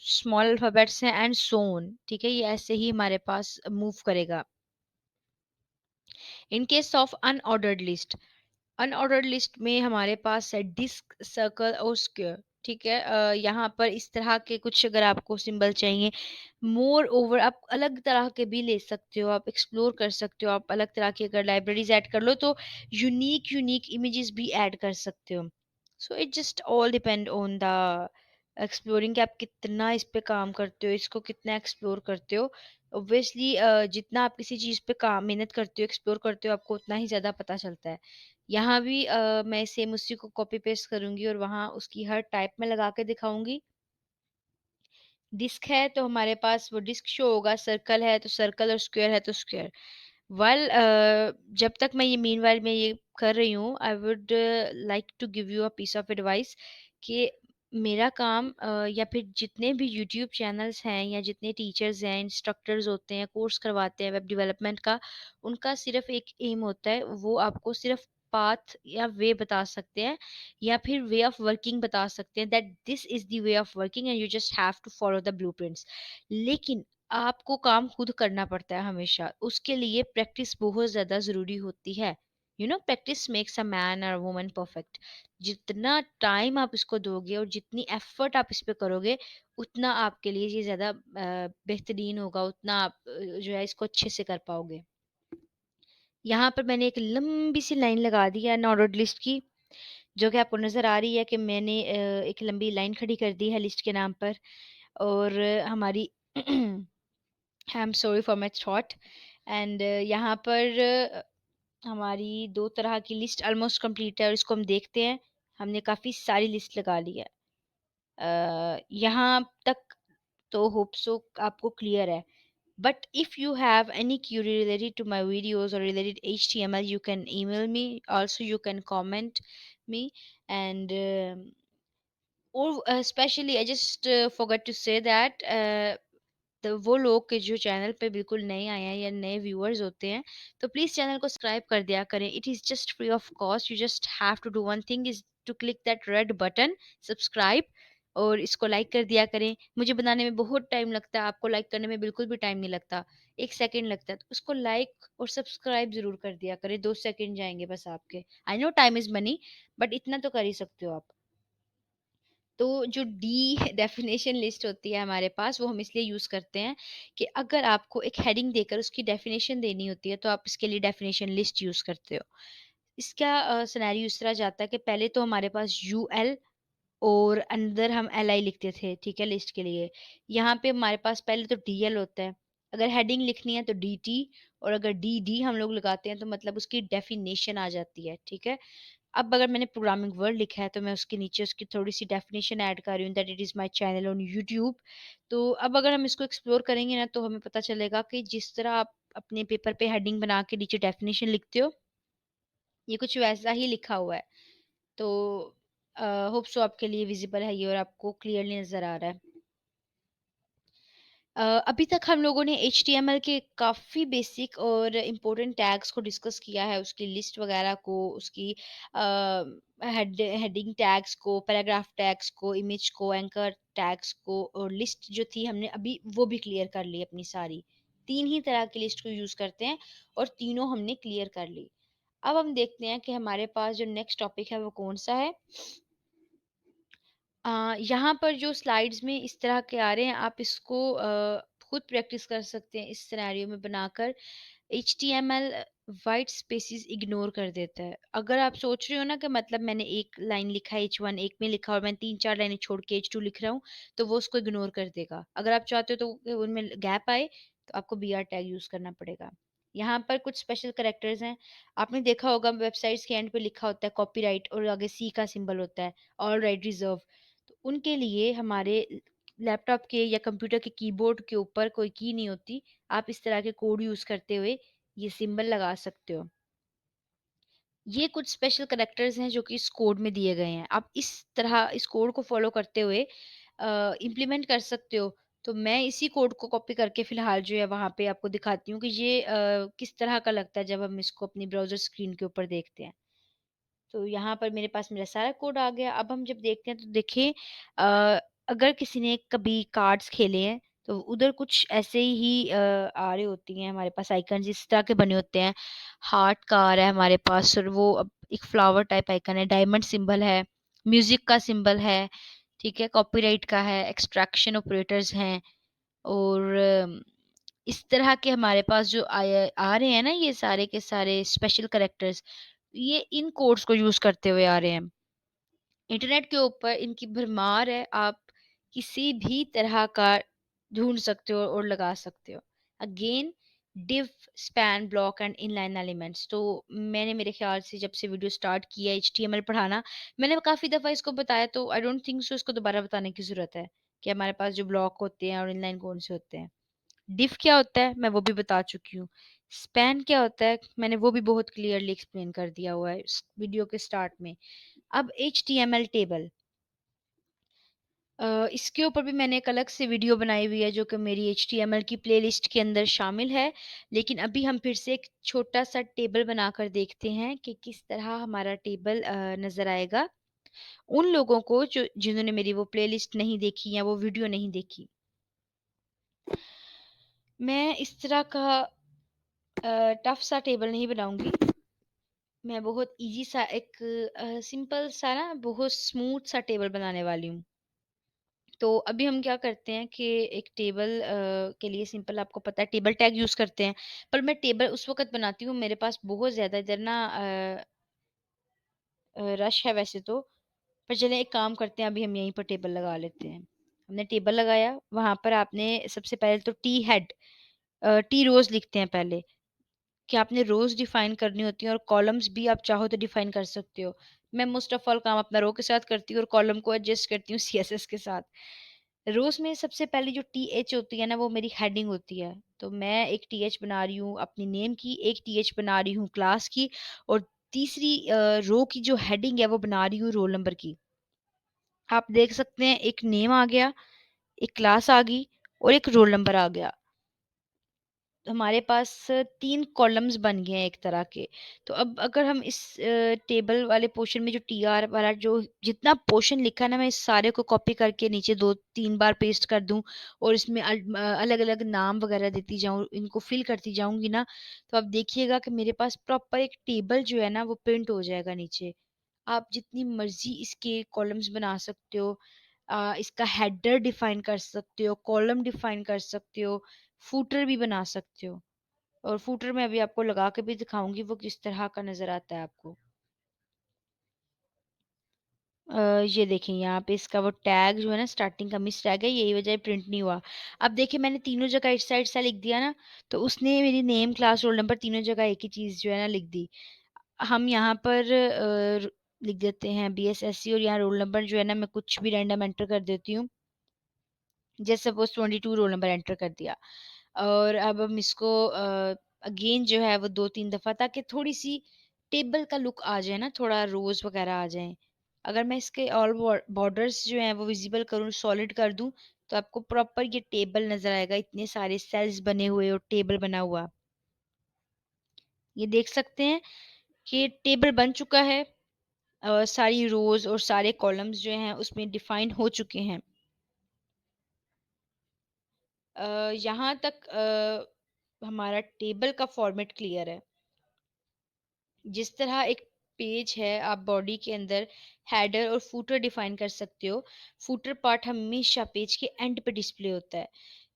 स्मॉल अल्फ़ाबेट्स हैं एंड सो ऑन, ठीक है? ये ऐसे ही हमारे पास मूव करेगा। In case of unordered list, unordered list में हमारे पास है डिस्क, सर्कल और स्क्वायर, ठीक है? यहाँ पर इस तरह के कुछ अगर आपको सिंबल चाहिए, मोर ओवर आप अलग तरह के भी ले सकते हो, आप एक्सप्लोर कर सकते हो, आप अलग तरह की अगर लाइब्रेरीज़ ऐड कर लो तो यूनिक इमेजेस भी ऐड कर सकते हो। So it just all depend on the exploring कि आप कितना इस पे काम करते हो, इसको कितना एक्सप्लोर करते हो। ऑब्वियसली जितना आप किसी चीज़ पे काम मेहनत करते हो, एक्सप्लोर करते हो, आपको उतना ही ज़्यादा पता चलता है। यहाँ भी मैं सेम उसी को कॉपी पेस्ट करूँगी और वहाँ उसकी हर टाइप में लगा के दिखाऊँगी। डिस्क है तो हमारे पास वो डिस्क शो होगा, सर्कल है तो सर्कल और स्क्वायर है तो स्क्वायर। जब तक मैं ये मीनवाइल मैं ये कर रही हूँ, I would like to give you a piece of advice कि मेरा काम या फिर जितने भी यूट्यूब चैनल्स हैं या जितने टीचर्स हैं, इंस्ट्रक्टर्स होते हैं, कोर्स करवाते हैं वेब डेवलपमेंट का, उनका सिर्फ एक एम होता है, वो आपको सिर्फ पाथ या वे बता सकते हैं या फिर वे ऑफ वर्किंग बता सकते हैं, that this is the way of working and you just have to follow the blueprints. लेकिन आपको काम खुद करना पड़ता है हमेशा। उसके लिए प्रैक्टिस बहुत ज़्यादा ज़रूरी होती है। You know practice makes a man और वुमन परफेक्ट। जितना टाइम आप इसको दोगे और जितनी एफर्ट आप इस पे करोगे, उतना आपके लिए ये ज़्यादा बेहतरीन होगा, उतना आप जो है इसको अच्छे से कर पाओगे। यहाँ पर मैंने एक लंबी सी लाइन लगा दी है नॉर्डर्ड लिस्ट की, जो कि आपको नज़र आ रही है कि मैंने एक लंबी लाइन खड़ी कर दी है लिस्ट के नाम पर। और हमारी I am sorry for my thought and यहाँ पर हमारी 2 तरह की लिस्ट ऑलमोस्ट कंप्लीट है और इसको हम देखते हैं। हमने काफ़ी सारी लिस्ट लगा ली है। यहाँ तक तो होप सो आपको क्लियर है। But if you have any query related to my videos or related HTML, you can email me. Also, you can comment me. And or especially, I just forgot to say that तो वो लोग के जो channel पे बिल्कुल नए आए हैं या नए व्यूअर्स होते हैं, तो प्लीज़ चैनल को सब्सक्राइब कर दिया करें। It is just free of cost. You just have to do one thing is to click that red button subscribe और इसको लाइक कर दिया करें। मुझे बनाने में बहुत टाइम लगता है, आपको लाइक करने में बिल्कुल भी टाइम नहीं लगता, 1 सेकंड लगता है। तो उसको लाइक और सब्सक्राइब ज़रूर कर दिया करें, 2 सेकंड जाएँगे बस आपके। I know time is money, but इतना तो कर ही सकते हो आप। तो जो डी डेफिनेशन लिस्ट होती है हमारे पास, वो हम इसलिए यूज़ करते हैं कि अगर आपको एक हेडिंग देकर उसकी डेफिनेशन देनी होती है तो आप इसके लिए डेफिनेशन लिस्ट यूज़ करते हो। इसका सिनेरियो इस तरह जाता है कि पहले तो हमारे पास यूएल और अंदर हम एलआई लिखते थे, ठीक है, लिस्ट के लिए। यहाँ पे हमारे पास पहले तो डीएल होता है। अगर हेडिंग लिखनी है तो डीटी, और अगर डीडी हम लोग लगाते हैं तो मतलब उसकी डेफिनेशन आ जाती है, ठीक है। अब अगर मैंने प्रोग्रामिंग वर्ड लिखा है तो मैं उसके नीचे उसकी थोड़ी-सी डेफिनेशन ऐड कर रही हूँ that it is my channel on YouTube. तो अब अगर हम इसको एक्सप्लोर करेंगे ना तो हमें पता चलेगा कि जिस तरह आप अपने पेपर पे हेडिंग बना के नीचे डेफिनेशन लिखते हो, ये कुछ वैसा ही लिखा हुआ है। तो होप सो आपके लिए विज़िबल है ये और आपको क्लियरली नज़र आ रहा है। अभी तक हम लोगों ने एचटीएमएल के काफ़ी बेसिक और इम्पोर्टेंट टैग्स को डिस्कस किया है, उसकी लिस्ट वगैरह को, उसकी हेडिंग टैग्स को, पैराग्राफ टैग्स को, इमेज को, एंकर टैग्स को, और लिस्ट जो थी हमने अभी वो भी क्लियर कर ली अपनी सारी। 3 ही तरह की लिस्ट को यूज़ करते हैं और तीनों हमने क्लियर कर ली। अब हम देखते हैं कि हमारे पास जो नेक्स्ट टॉपिक है वो कौन-सा है। यहाँ पर जो स्लाइड्स में इस तरह के आ रहे हैं, आप इसको खुद प्रैक्टिस कर सकते हैं इस सिनेरियो में बनाकर। एचटीएमएल व्हाइट स्पेसेस इग्नोर कर देता है। अगर आप सोच रहे हो ना कि मतलब मैंने एक लाइन लिखा है H1 एक में लिखा और मैं 3-4 लाइनें छोड़ के H2 लिख रहा हूँ, तो वो उसको इग्नोर कर देगा। अगर आप चाहते हो तो कि उनमें गैप आए, तो आपको बीआर टैग यूज़ करना पड़ेगा। यहाँ पर कुछ स्पेशल कैरेक्टर्स हैं। आपने देखा होगा वेबसाइट्स के एंड पे लिखा होता है कॉपीराइट और आगे सी का सिंबल होता है, ऑल राइट रिजर्व। तो उनके लिए हमारे लैपटॉप के या कंप्यूटर के कीबोर्ड के ऊपर कोई की नहीं होती। आप इस तरह के कोड यूज़ करते हुए ये सिंबल लगा सकते हो। ये कुछ स्पेशल कैरेक्टर्स हैं जो कि इस कोड में दिए गए हैं। आप इस तरह इस कोड को फ़ॉलो करते हुए इम्प्लीमेंट कर सकते हो। तो मैं इसी कोड को कॉपी करके फ़िलहाल जो है वहाँ पे आपको दिखाती हूँ कि ये किस तरह का लगता है जब हम इसको अपनी ब्राउज़र स्क्रीन के ऊपर देखते हैं। तो यहाँ पर मेरे पास मेरा सारा कोड आ गया। अब हम जब देखते हैं तो देखिए, अगर किसी ने कभी कार्ड्स खेले हैं तो उधर कुछ ऐसे ही आ रहे होती हैं हमारे पास आइकन्स इस तरह के बने होते हैं। हार्ट का आ रहा है हमारे पास और वो अब एक फ्लावर टाइप आइकन है, डायमंड सिंबल है, म्यूज़िक का सिंबल है। ठीक है? कॉपीराइट का है, एक्सट्रैक्शन ऑपरेटर्स हैं और इस तरह के हमारे पास जो आया आ रहे हैं ना ये सारे के सारे स्पेशल कैरेक्टर्स, ये इन कोड्स को यूज़ करते हुए आ रहे हैं। इंटरनेट के ऊपर इनकी भरमार है, आप किसी भी तरह का ढूँढ सकते हो और लगा सकते हो। Again div, span, block and inline elements. तो मैंने मेरे ख़्याल से जब से वीडियो स्टार्ट किया एचटीएमएल पढ़ाना, मैंने काफ़ी दफ़ा इसको बताया तो आई डोंट थिंक सो इसको दोबारा बताने की ज़रूरत है, कि हमारे पास जो ब्लॉक होते हैं और इनलाइन कौन से होते हैं। डिव क्या होता है, मैं वो भी बता चुकी हूँ। स्पैन क्या होता है, मैंने वो भी बहुत क्लियरली एक्सप्लेन कर दिया हुआ है इस वीडियो के स्टार्ट में। अब एचटीएमएल टेबल, इसके ऊपर भी मैंने एक अलग से वीडियो बनाई हुई है जो कि मेरी एचटीएमएल की प्लेलिस्ट के अंदर शामिल है। लेकिन अभी हम फिर से एक छोटा-सा टेबल बनाकर देखते हैं कि किस तरह हमारा टेबल नज़र आएगा उन लोगों को जो जिन्होंने मेरी वो प्लेलिस्ट नहीं देखी या वो वीडियो नहीं देखी। मैं इस तरह का टफ सा टेबल नहीं बनाऊँगी। मैं बहुत ईज़ी सा एक सिंपल सा ना बहुत स्मूथ सा टेबल बनाने वाली हूँ। तो अभी हम क्या करते हैं कि एक टेबल के लिए सिंपल आपको पता है टेबल टैग यूज़ करते हैं। पर मैं टेबल उस वक़्त बनाती हूँ मेरे पास बहुत ज़्यादा इधर ना रश है वैसे तो। पर चलें एक काम करते हैं अभी हम यहीं पर टेबल लगा लेते हैं। हमने टेबल लगाया, वहाँ पर आपने सबसे पहले तो टी हेड टी रोज़ लिखते हैं पहले। कि आपने रोज़ डिफ़ाइन करनी होती है और कॉलम्स भी आप चाहो तो डिफ़ाइन कर सकते हो। मैं मोस्ट ऑफ़ ऑल काम अपना रो के साथ करती हूँ और कॉलम को एडजस्ट करती हूँ सीएसएस के साथ। रोज़ में सबसे पहली जो टीएच होती है ना वो मेरी हेडिंग होती है। तो मैं एक टीएच बना रही हूँ अपनी नेम की, एक टीएच बना रही हूँ क्लास की और तीसरी रो की जो हेडिंग है वो बना रही हूँ रोल नंबर की। आप देख सकते हैं एक नेम आ गया, एक क्लास आ गई और एक रोल नंबर आ गया। हमारे पास 3 कॉलम्स बन गए हैं एक तरह के। तो अब अगर हम इस टेबल वाले पोर्शन में जो टीआर वाला जो जितना पोर्शन लिखा है ना, मैं इस सारे को कॉपी करके नीचे 2-3 बार पेस्ट कर दूँ और इसमें अलग-अलग नाम वगैरह देती जाऊँ, इनको फिल करती जाऊँगी ना, तो आप देखिएगा कि मेरे पास प्रॉपर एक टेबल जो है ना, वो प्रिंट हो जाएगा नीचे। आप जितनी मर्ज़ी इसके कॉलम्स बना सकते हो। इसका हेडर डिफ़ाइन कर सकते हो, कॉलम डिफ़ाइन कर सकते हो, फूटर भी बना सकते हो और फूटर मैं अभी आपको लगा के भी दिखाऊँगी वो किस तरह का नज़र आता है आपको। ये देखिए यहाँ पे इसका वो टैग जो है ना स्टार्टिंग का मिस टैग है, यही वजह है प्रिंट नहीं हुआ। अब देखिए मैंने तीनों जगह इस साइड सा लिख दिया ना, तो उसने मेरी नेम, क्लास, रोल नंबर तीनों जगह एक ही चीज़ जो है ना लिख दी। हम यहाँ पर लिख देते हैं बीएसएससी और यहाँ रोल नंबर जो है ना मैं कुछ भी रैंडम एंटर कर देती हूँ। जैसे सपोज़ 22 रोल नंबर एंटर कर दिया और अब हम इसको अगेन जो है वो 2-3 दफ़ा ताकि थोड़ी-सी टेबल का लुक आ जाए ना, थोड़ा रोज़ वग़ैरह आ जाएँ। अगर मैं इसके ऑल बॉर्डर्स जो हैं वो विज़िबल करूँ, सॉलिड कर दूँ, तो आपको प्रॉपर ये टेबल नज़र आएगा, इतने सारे सेल्स बने हुए और टेबल बना हुआ। ये देख सकते हैं कि टेबल बन चुका है। सारी रोज़ और सारे कॉलम्स जो हैं उसमें डिफ़ाइन हो चुके हैं। यहाँ तक हमारा टेबल का फॉर्मेट क्लियर है। जिस तरह एक पेज है आप बॉडी के अंदर हेडर और फूटर डिफाइन कर सकते हो। फूटर पार्ट हमेशा पेज के एंड पे डिस्प्ले होता है।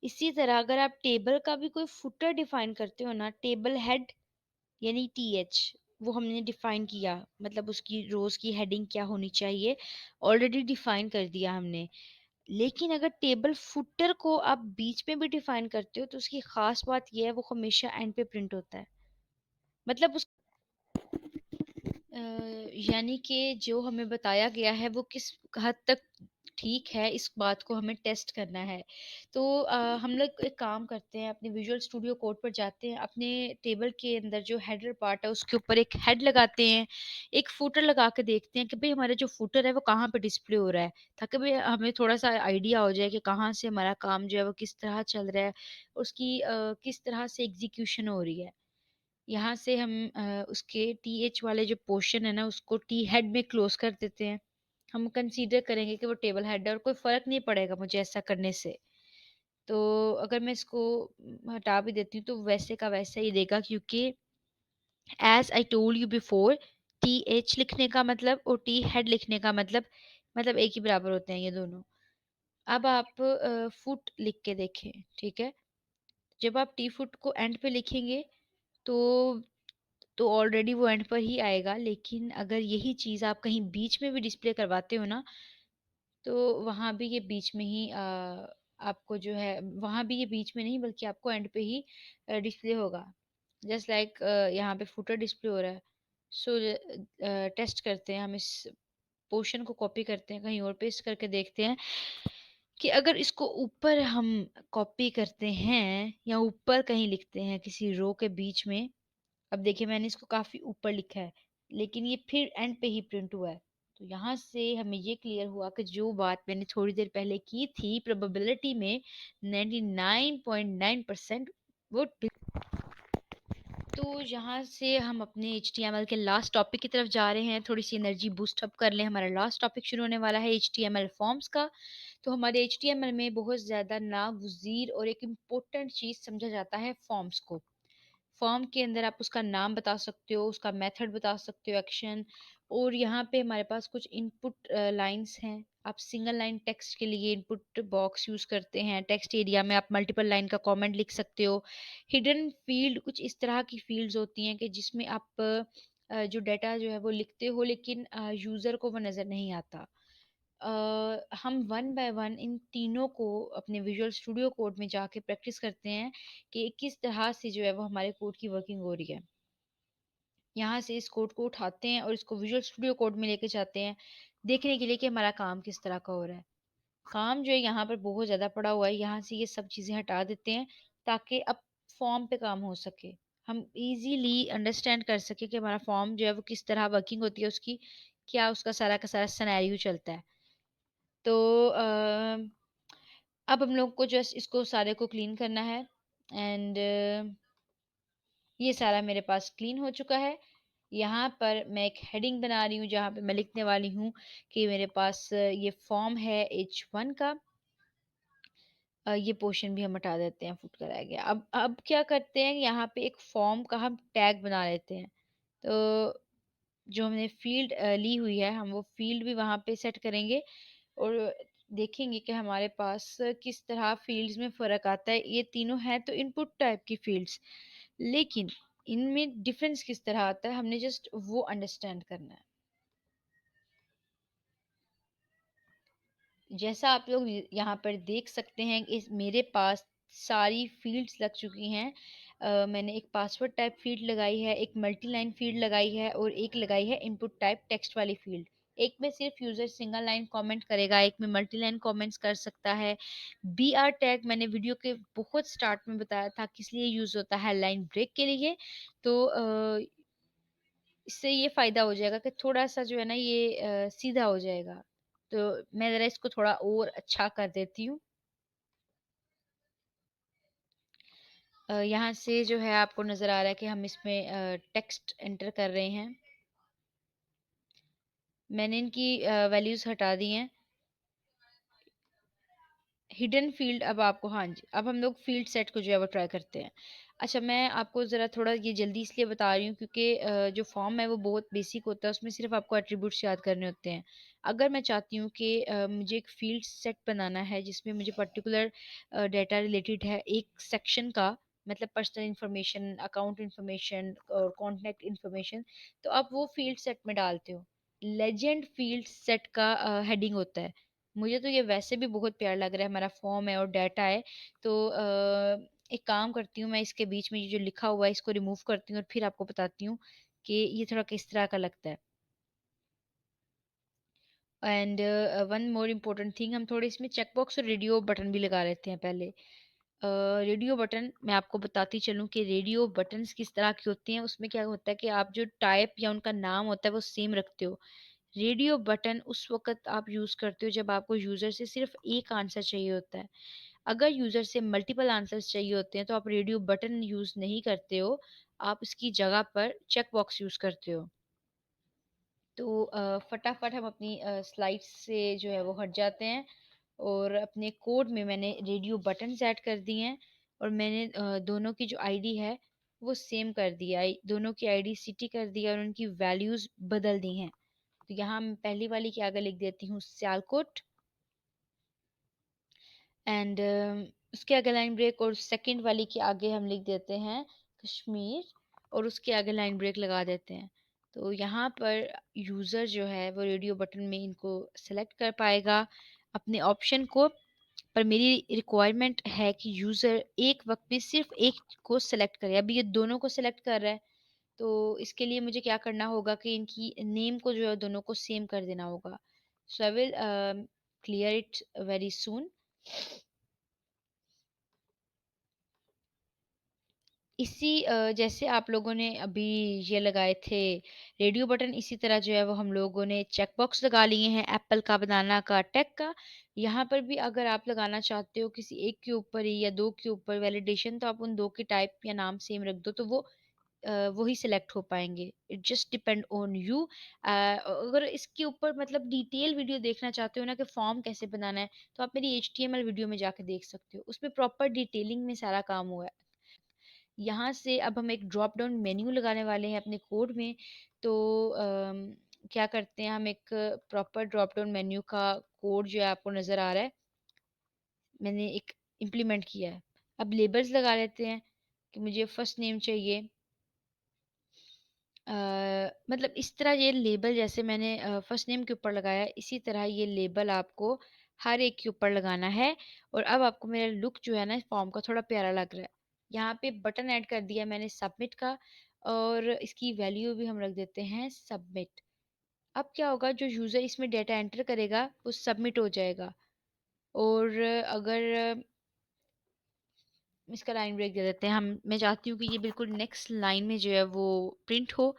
इसी तरह अगर आप टेबल का भी कोई फूटर डिफाइन करते हो ना, टेबल हेड यानी टीएच वो हमने डिफाइन किया, मतलब उसकी रोज की हेडिंग क्या होनी चाहिए ऑलरेडी डिफाइन कर दिया हमने। लेकिन अगर टेबल फुटर को आप बीच में भी डिफाइन करते हो तो उसकी खास बात यह है वो हमेशा एंड पे प्रिंट होता है। मतलब उस यानी कि जो हमें बताया गया है वो किस हद तक ठीक है, इस बात को हमें टेस्ट करना है। तो हम लोग एक काम करते हैं, अपने विजुअल स्टूडियो कोड पर जाते हैं, अपने टेबल के अंदर जो हेडर पार्ट है उसके ऊपर एक हेड लगाते हैं, एक फुटर लगा के देखते हैं कि भाई हमारा जो फुटर है वो कहाँ पे डिस्प्ले हो रहा है, ताकि भाई हमें थोड़ा सा आइडिया हो जाए कि कहाँ से हमारा काम जो है वो किस तरह चल रहा है, उसकी किस तरह से एग्जीक्यूशन हो रही है। यहाँ से हम उसके टीएच वाले जो पोर्शन है ना उसको टी हेड में क्लोज कर देते हैं। हम कंसीडर करेंगे कि वो टेबल हेड है और कोई फ़र्क नहीं पड़ेगा मुझे ऐसा करने से। तो अगर मैं इसको हटा भी देती हूँ तो वैसे का वैसा ही देगा, क्योंकि as I told you before TH लिखने का मतलब और टी हेड लिखने का मतलब मतलब एक ही बराबर होते हैं ये दोनों। अब आप फुट लिख के देखें, ठीक है? जब आप टी फुट को एंड पे लिखेंगे तो ऑलरेडी वो एंड पर ही आएगा, लेकिन अगर यही चीज़ आप कहीं बीच में भी डिस्प्ले करवाते हो ना, तो वहाँ भी ये बीच में ही आपको जो है, वहाँ भी ये बीच में नहीं बल्कि आपको एंड पे ही डिस्प्ले होगा। जस्ट लाइक यहाँ पे फुटर डिस्प्ले हो रहा है। सो टेस्ट करते हैं, हम इस पोर्शन को कॉपी करते हैं, कहीं और पेस्ट करके देखते हैं कि अगर इसको ऊपर हम कॉपी करते हैं या ऊपर कहीं लिखते हैं किसी रो के बीच में। अब देखिए मैंने इसको काफ़ी ऊपर लिखा है, लेकिन ये फिर एंड पे ही प्रिंट हुआ है। तो यहाँ से हमें ये क्लियर हुआ कि जो बात मैंने थोड़ी देर पहले की थी प्रोबेबिलिटी में, 99.9% वो तो यहाँ से हम अपने HTML के लास्ट टॉपिक की तरफ जा रहे हैं, थोड़ी सी एनर्जी बूस्ट अप कर लें। हमारा लास्ट टॉपिक शुरू होने वाला है HTML फॉर्म्स का। तो हमारे HTML में बहुत ज़्यादा नागुज़ीर और एक इम्पोर्टेंट चीज़ समझा जाता है फॉर्म्स को। फॉर्म के अंदर आप उसका नाम बता सकते हो, उसका मेथड बता सकते हो, एक्शन। और यहाँ पे हमारे पास कुछ इनपुट लाइंस हैं। आप सिंगल लाइन टेक्स्ट के लिए इनपुट बॉक्स यूज़ करते हैं, टेक्स्ट एरिया में आप मल्टीपल लाइन का कमेंट लिख सकते हो। हिडन फील्ड कुछ इस तरह की फील्ड्स होती हैं कि जिसमें आप जो डाटा जो है वो लिखते हो, लेकिन यूज़र को वो नज़र नहीं आता। हम वन बाय वन इन तीनों को अपने विजुअल स्टूडियो कोड में जाके प्रैक्टिस करते हैं कि किस तरह से जो है वो हमारे कोड की वर्किंग हो रही है। यहाँ से इस कोड को उठाते हैं और इसको विजुअल स्टूडियो कोड में लेके जाते हैं, देखने के लिए कि हमारा काम किस तरह का हो रहा है। काम जो है यहाँ पर बहुत ज़्यादा पड़ा हुआ है, यहाँ से ये सब चीज़ें हटा देते हैं ताकि अब फॉर्म पे काम हो सके। हम इजीली अंडरस्टैंड कर सके कि हमारा फॉर्म जो है वो किस तरह वर्किंग होती है उसकी, क्या उसका सारा का सारा सिनेरियो चलता है। तो अब हम लोग को जस्ट इसको सारे को क्लीन करना है। एंड ये सारा मेरे पास क्लीन हो चुका है। यहाँ पर मैं एक हेडिंग बना रही हूँ जहाँ पे मैं लिखने वाली हूँ कि मेरे पास ये फॉर्म है H1 का। ये पोर्शन भी हम हटा देते हैं, फुट कराया गया। अब क्या करते हैं, यहाँ पे एक फॉर्म का हम टैग बना लेते हैं। तो जो हमने फ़ील्ड ली हुई है, हम वो फ़ील्ड भी वहाँ पे सेट करेंगे और देखेंगे कि हमारे पास किस तरह फ़ील्ड्स में फ़र्क आता है। ये तीनों हैं तो इनपुट टाइप की फ़ील्ड्स, लेकिन इनमें डिफ़रेंस किस तरह आता है, हमने जस्ट वो अंडरस्टैंड करना है। जैसा आप लोग यहाँ पर देख सकते हैं, इस मेरे पास सारी फ़ील्ड्स लग चुकी हैं। मैंने एक पासवर्ड टाइप फ़ील्ड लगाई है, एक मल्टी लाइन फ़ील्ड लगाई है और एक लगाई है इनपुट टाइप टेक्स्ट वाली फ़ील्ड। एक में सिर्फ़ यूज़र सिंगल लाइन कमेंट करेगा, एक में मल्टी लाइन कमेंट्स कर सकता है। बीआर टैग मैंने वीडियो के बहुत स्टार्ट में बताया था किस लिए यूज़ होता है, लाइन ब्रेक के लिए। तो इससे ये फ़ायदा हो जाएगा कि थोड़ा-सा जो है ना ये सीधा हो जाएगा। तो मैं ज़रा इसको थोड़ा और अच्छा कर देती हूँ। यहाँ से जो है आपको नज़र आ रहा है कि हम इसमें टेक्स्ट एंटर कर रहे हैं। मैंने इनकी वैल्यूज़ हटा दी हैं। हिडन फ़ील्ड अब आपको, हाँ जी, अब हम लोग फ़ील्ड सेट को जो है वो ट्राई करते हैं। अच्छा, मैं आपको ज़रा थोड़ा ये जल्दी इसलिए बता रही हूँ क्योंकि जो फ़ॉर्म है वो बहुत बेसिक होता है, उसमें सिर्फ़ आपको एट्रिब्यूट्स याद करने होते हैं। अगर मैं चाहती हूँ कि मुझे एक फ़ील्ड सेट बनाना है जिसमें मुझे पर्टिकुलर डेटा रिलेटेड है एक सेक्शन का, मतलब पर्सनल इन्फॉर्मेशन, अकाउंट इन्फॉर्मेशन और कॉन्टैक्ट इन्फॉर्मेशन, तो आप वो फ़ील्ड सेट में डालते हो। लेजेंड फ़ील्ड सेट का हेडिंग होता है। मुझे तो ये वैसे भी बहुत प्यारा लग रहा है, हमारा फॉर्म है और डाटा है। तो एक काम करती हूँ, मैं इसके बीच में ये जो लिखा हुआ है इसको रिमूव करती हूँ और फिर आपको बताती हूँ कि ये थोड़ा किस तरह का लगता है। And one more important thing, हम थोड़े इसमें चेक बॉक्स और रेडियो बटन भी लगा लेते हैं पहले। रेडियो बटन मैं आपको बताती चलूँ कि रेडियो बटन्स किस तरह के होते हैं। उसमें क्या होता है कि आप जो टाइप या उनका नाम होता है वो सेम रखते हो। रेडियो बटन उस वक़्त आप यूज़ करते हो जब आपको यूज़र से सिर्फ़ एक आंसर चाहिए होता है। अगर यूज़र से मल्टीपल आंसर्स चाहिए होते हैं तो आप रेडियो बटन यूज़ नहीं करते हो, आप इसकी जगह पर चेक बॉक्स यूज़ करते हो। तो फटाफट हम अपनी स्लाइड्स से जो है वो हट जाते हैं और अपने कोड में मैंने रेडियो बटन्स ऐड कर दिए हैं और मैंने दोनों की जो आईडी है वो सेम कर दिया है। दोनों की आईडी सिटी कर दी है और उनकी वैल्यूज़ बदल दी हैं। तो यहाँ मैं पहली वाली के आगे लिख देती हूँ सियालकोट एंड उसके आगे लाइन ब्रेक, और सेकंड वाली के आगे हम लिख देते हैं कश्मीर और उसके आगे लाइन ब्रेक लगा देते हैं। तो यहाँ पर यूज़र जो है वो रेडियो बटन में इनको सेलेक्ट कर पाएगा अपने ऑप्शन को। पर मेरी रिक्वायरमेंट है कि यूज़र एक वक्त में सिर्फ एक को सेलेक्ट करे। अभी ये दोनों को सेलेक्ट कर रहा है, तो इसके लिए मुझे क्या करना होगा कि इनकी नेम को जो है दोनों को सेम कर देना होगा। So I will clear it very soon. इसी जैसे आप लोगों ने अभी ये लगाए थे रेडियो बटन, इसी तरह जो है वो हम लोगों ने चेक बॉक्स लगा लिए हैं एप्पल का, बनाना का, टेक का। यहाँ पर भी अगर आप लगाना चाहते हो किसी एक के ऊपर ही या दो के ऊपर वैलिडेशन, तो आप उन दो के टाइप या नाम सेम रख दो, तो वो वही सिलेक्ट हो पाएंगे। It just depend on you. अगर इसके ऊपर मतलब डिटेल वीडियो देखना चाहते हो ना कि फॉर्म कैसे बनाना है, तो आप मेरी HTML वीडियो में जाके देख सकते हो, उसमें प्रॉपर डिटेलिंग में सारा काम हुआ है। यहाँ से अब हम एक ड्रॉप डाउन मेन्यू लगाने वाले हैं अपने कोड में। तो क्या करते हैं, हम एक प्रॉपर ड्रॉप डाउन मेन्यू का कोड जो है आपको नज़र आ रहा है, मैंने एक इम्प्लीमेंट किया है। अब लेबल्स लगा लेते हैं कि मुझे फर्स्ट नेम चाहिए। मतलब इस तरह ये लेबल जैसे मैंने फर्स्ट नेम के ऊपर लगाया, इसी तरह ये लेबल आपको हर एक के ऊपर लगाना है। और अब आपको मेरा लुक जो है ना फॉर्म का थोड़ा प्यारा लग रहा है। यहाँ पे बटन ऐड कर दिया मैंने सबमिट का, और इसकी वैल्यू भी हम रख देते हैं सबमिट। अब क्या होगा, जो यूज़र इसमें डेटा एंटर करेगा वो सबमिट हो जाएगा। और अगर इसका लाइन ब्रेक दे देते हैं हम, मैं चाहती हूँ कि ये बिल्कुल नेक्स्ट लाइन में जो है वो प्रिंट हो।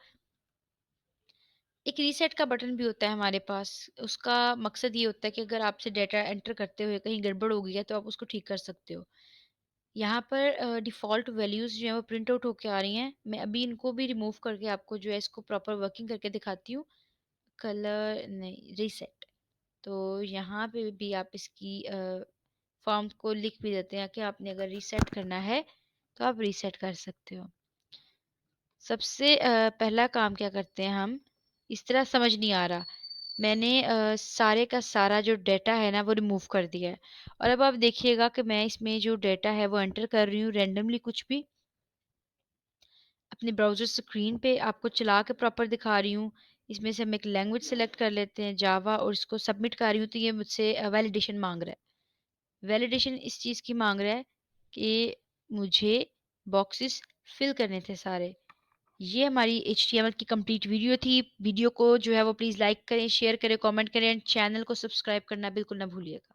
एक रीसेट का बटन भी होता है हमारे पास। उसका मकसद ये होता है कि अगर आपसे डेटा एंटर करते हुए कहीं गड़बड़ हो गई है तो आप उसको ठीक कर सकते हो। यहाँ पर डिफ़ॉल्ट वैल्यूज़ जो हैं वो प्रिंट आउट होके आ रही हैं। मैं अभी इनको भी रिमूव करके आपको जो है इसको प्रॉपर वर्किंग करके दिखाती हूँ। कलर नहीं, रीसेट। तो यहाँ पे भी आप इसकी फॉर्म को लिख भी देते हैं कि आपने अगर रीसेट करना है तो आप रीसेट कर सकते हो। सबसे पहला काम क्या करते हैं हम, इस तरह समझ नहीं आ रहा, मैंने सारे का सारा जो डेटा है ना वो रिमूव कर दिया है। और अब आप देखिएगा कि मैं इसमें जो डेटा है वो एंटर कर रही हूँ रैंडमली कुछ भी अपने ब्राउज़र स्क्रीन पे आपको चला के प्रॉपर दिखा रही हूँ। इसमें से हम एक लैंग्वेज सेलेक्ट कर लेते हैं जावा, और इसको सबमिट कर रही हूँ, तो ये मुझसे वैलिडेशन मांग रहा है। वैलिडेशन इस चीज़ की मांग रहा है कि मुझे बॉक्सेस फिल करने थे सारे। ये हमारी HTML की कंप्लीट वीडियो थी। वीडियो को जो है वो प्लीज़ लाइक करें, शेयर करें, कमेंट करें एंड चैनल को सब्सक्राइब करना बिल्कुल ना भूलिएगा।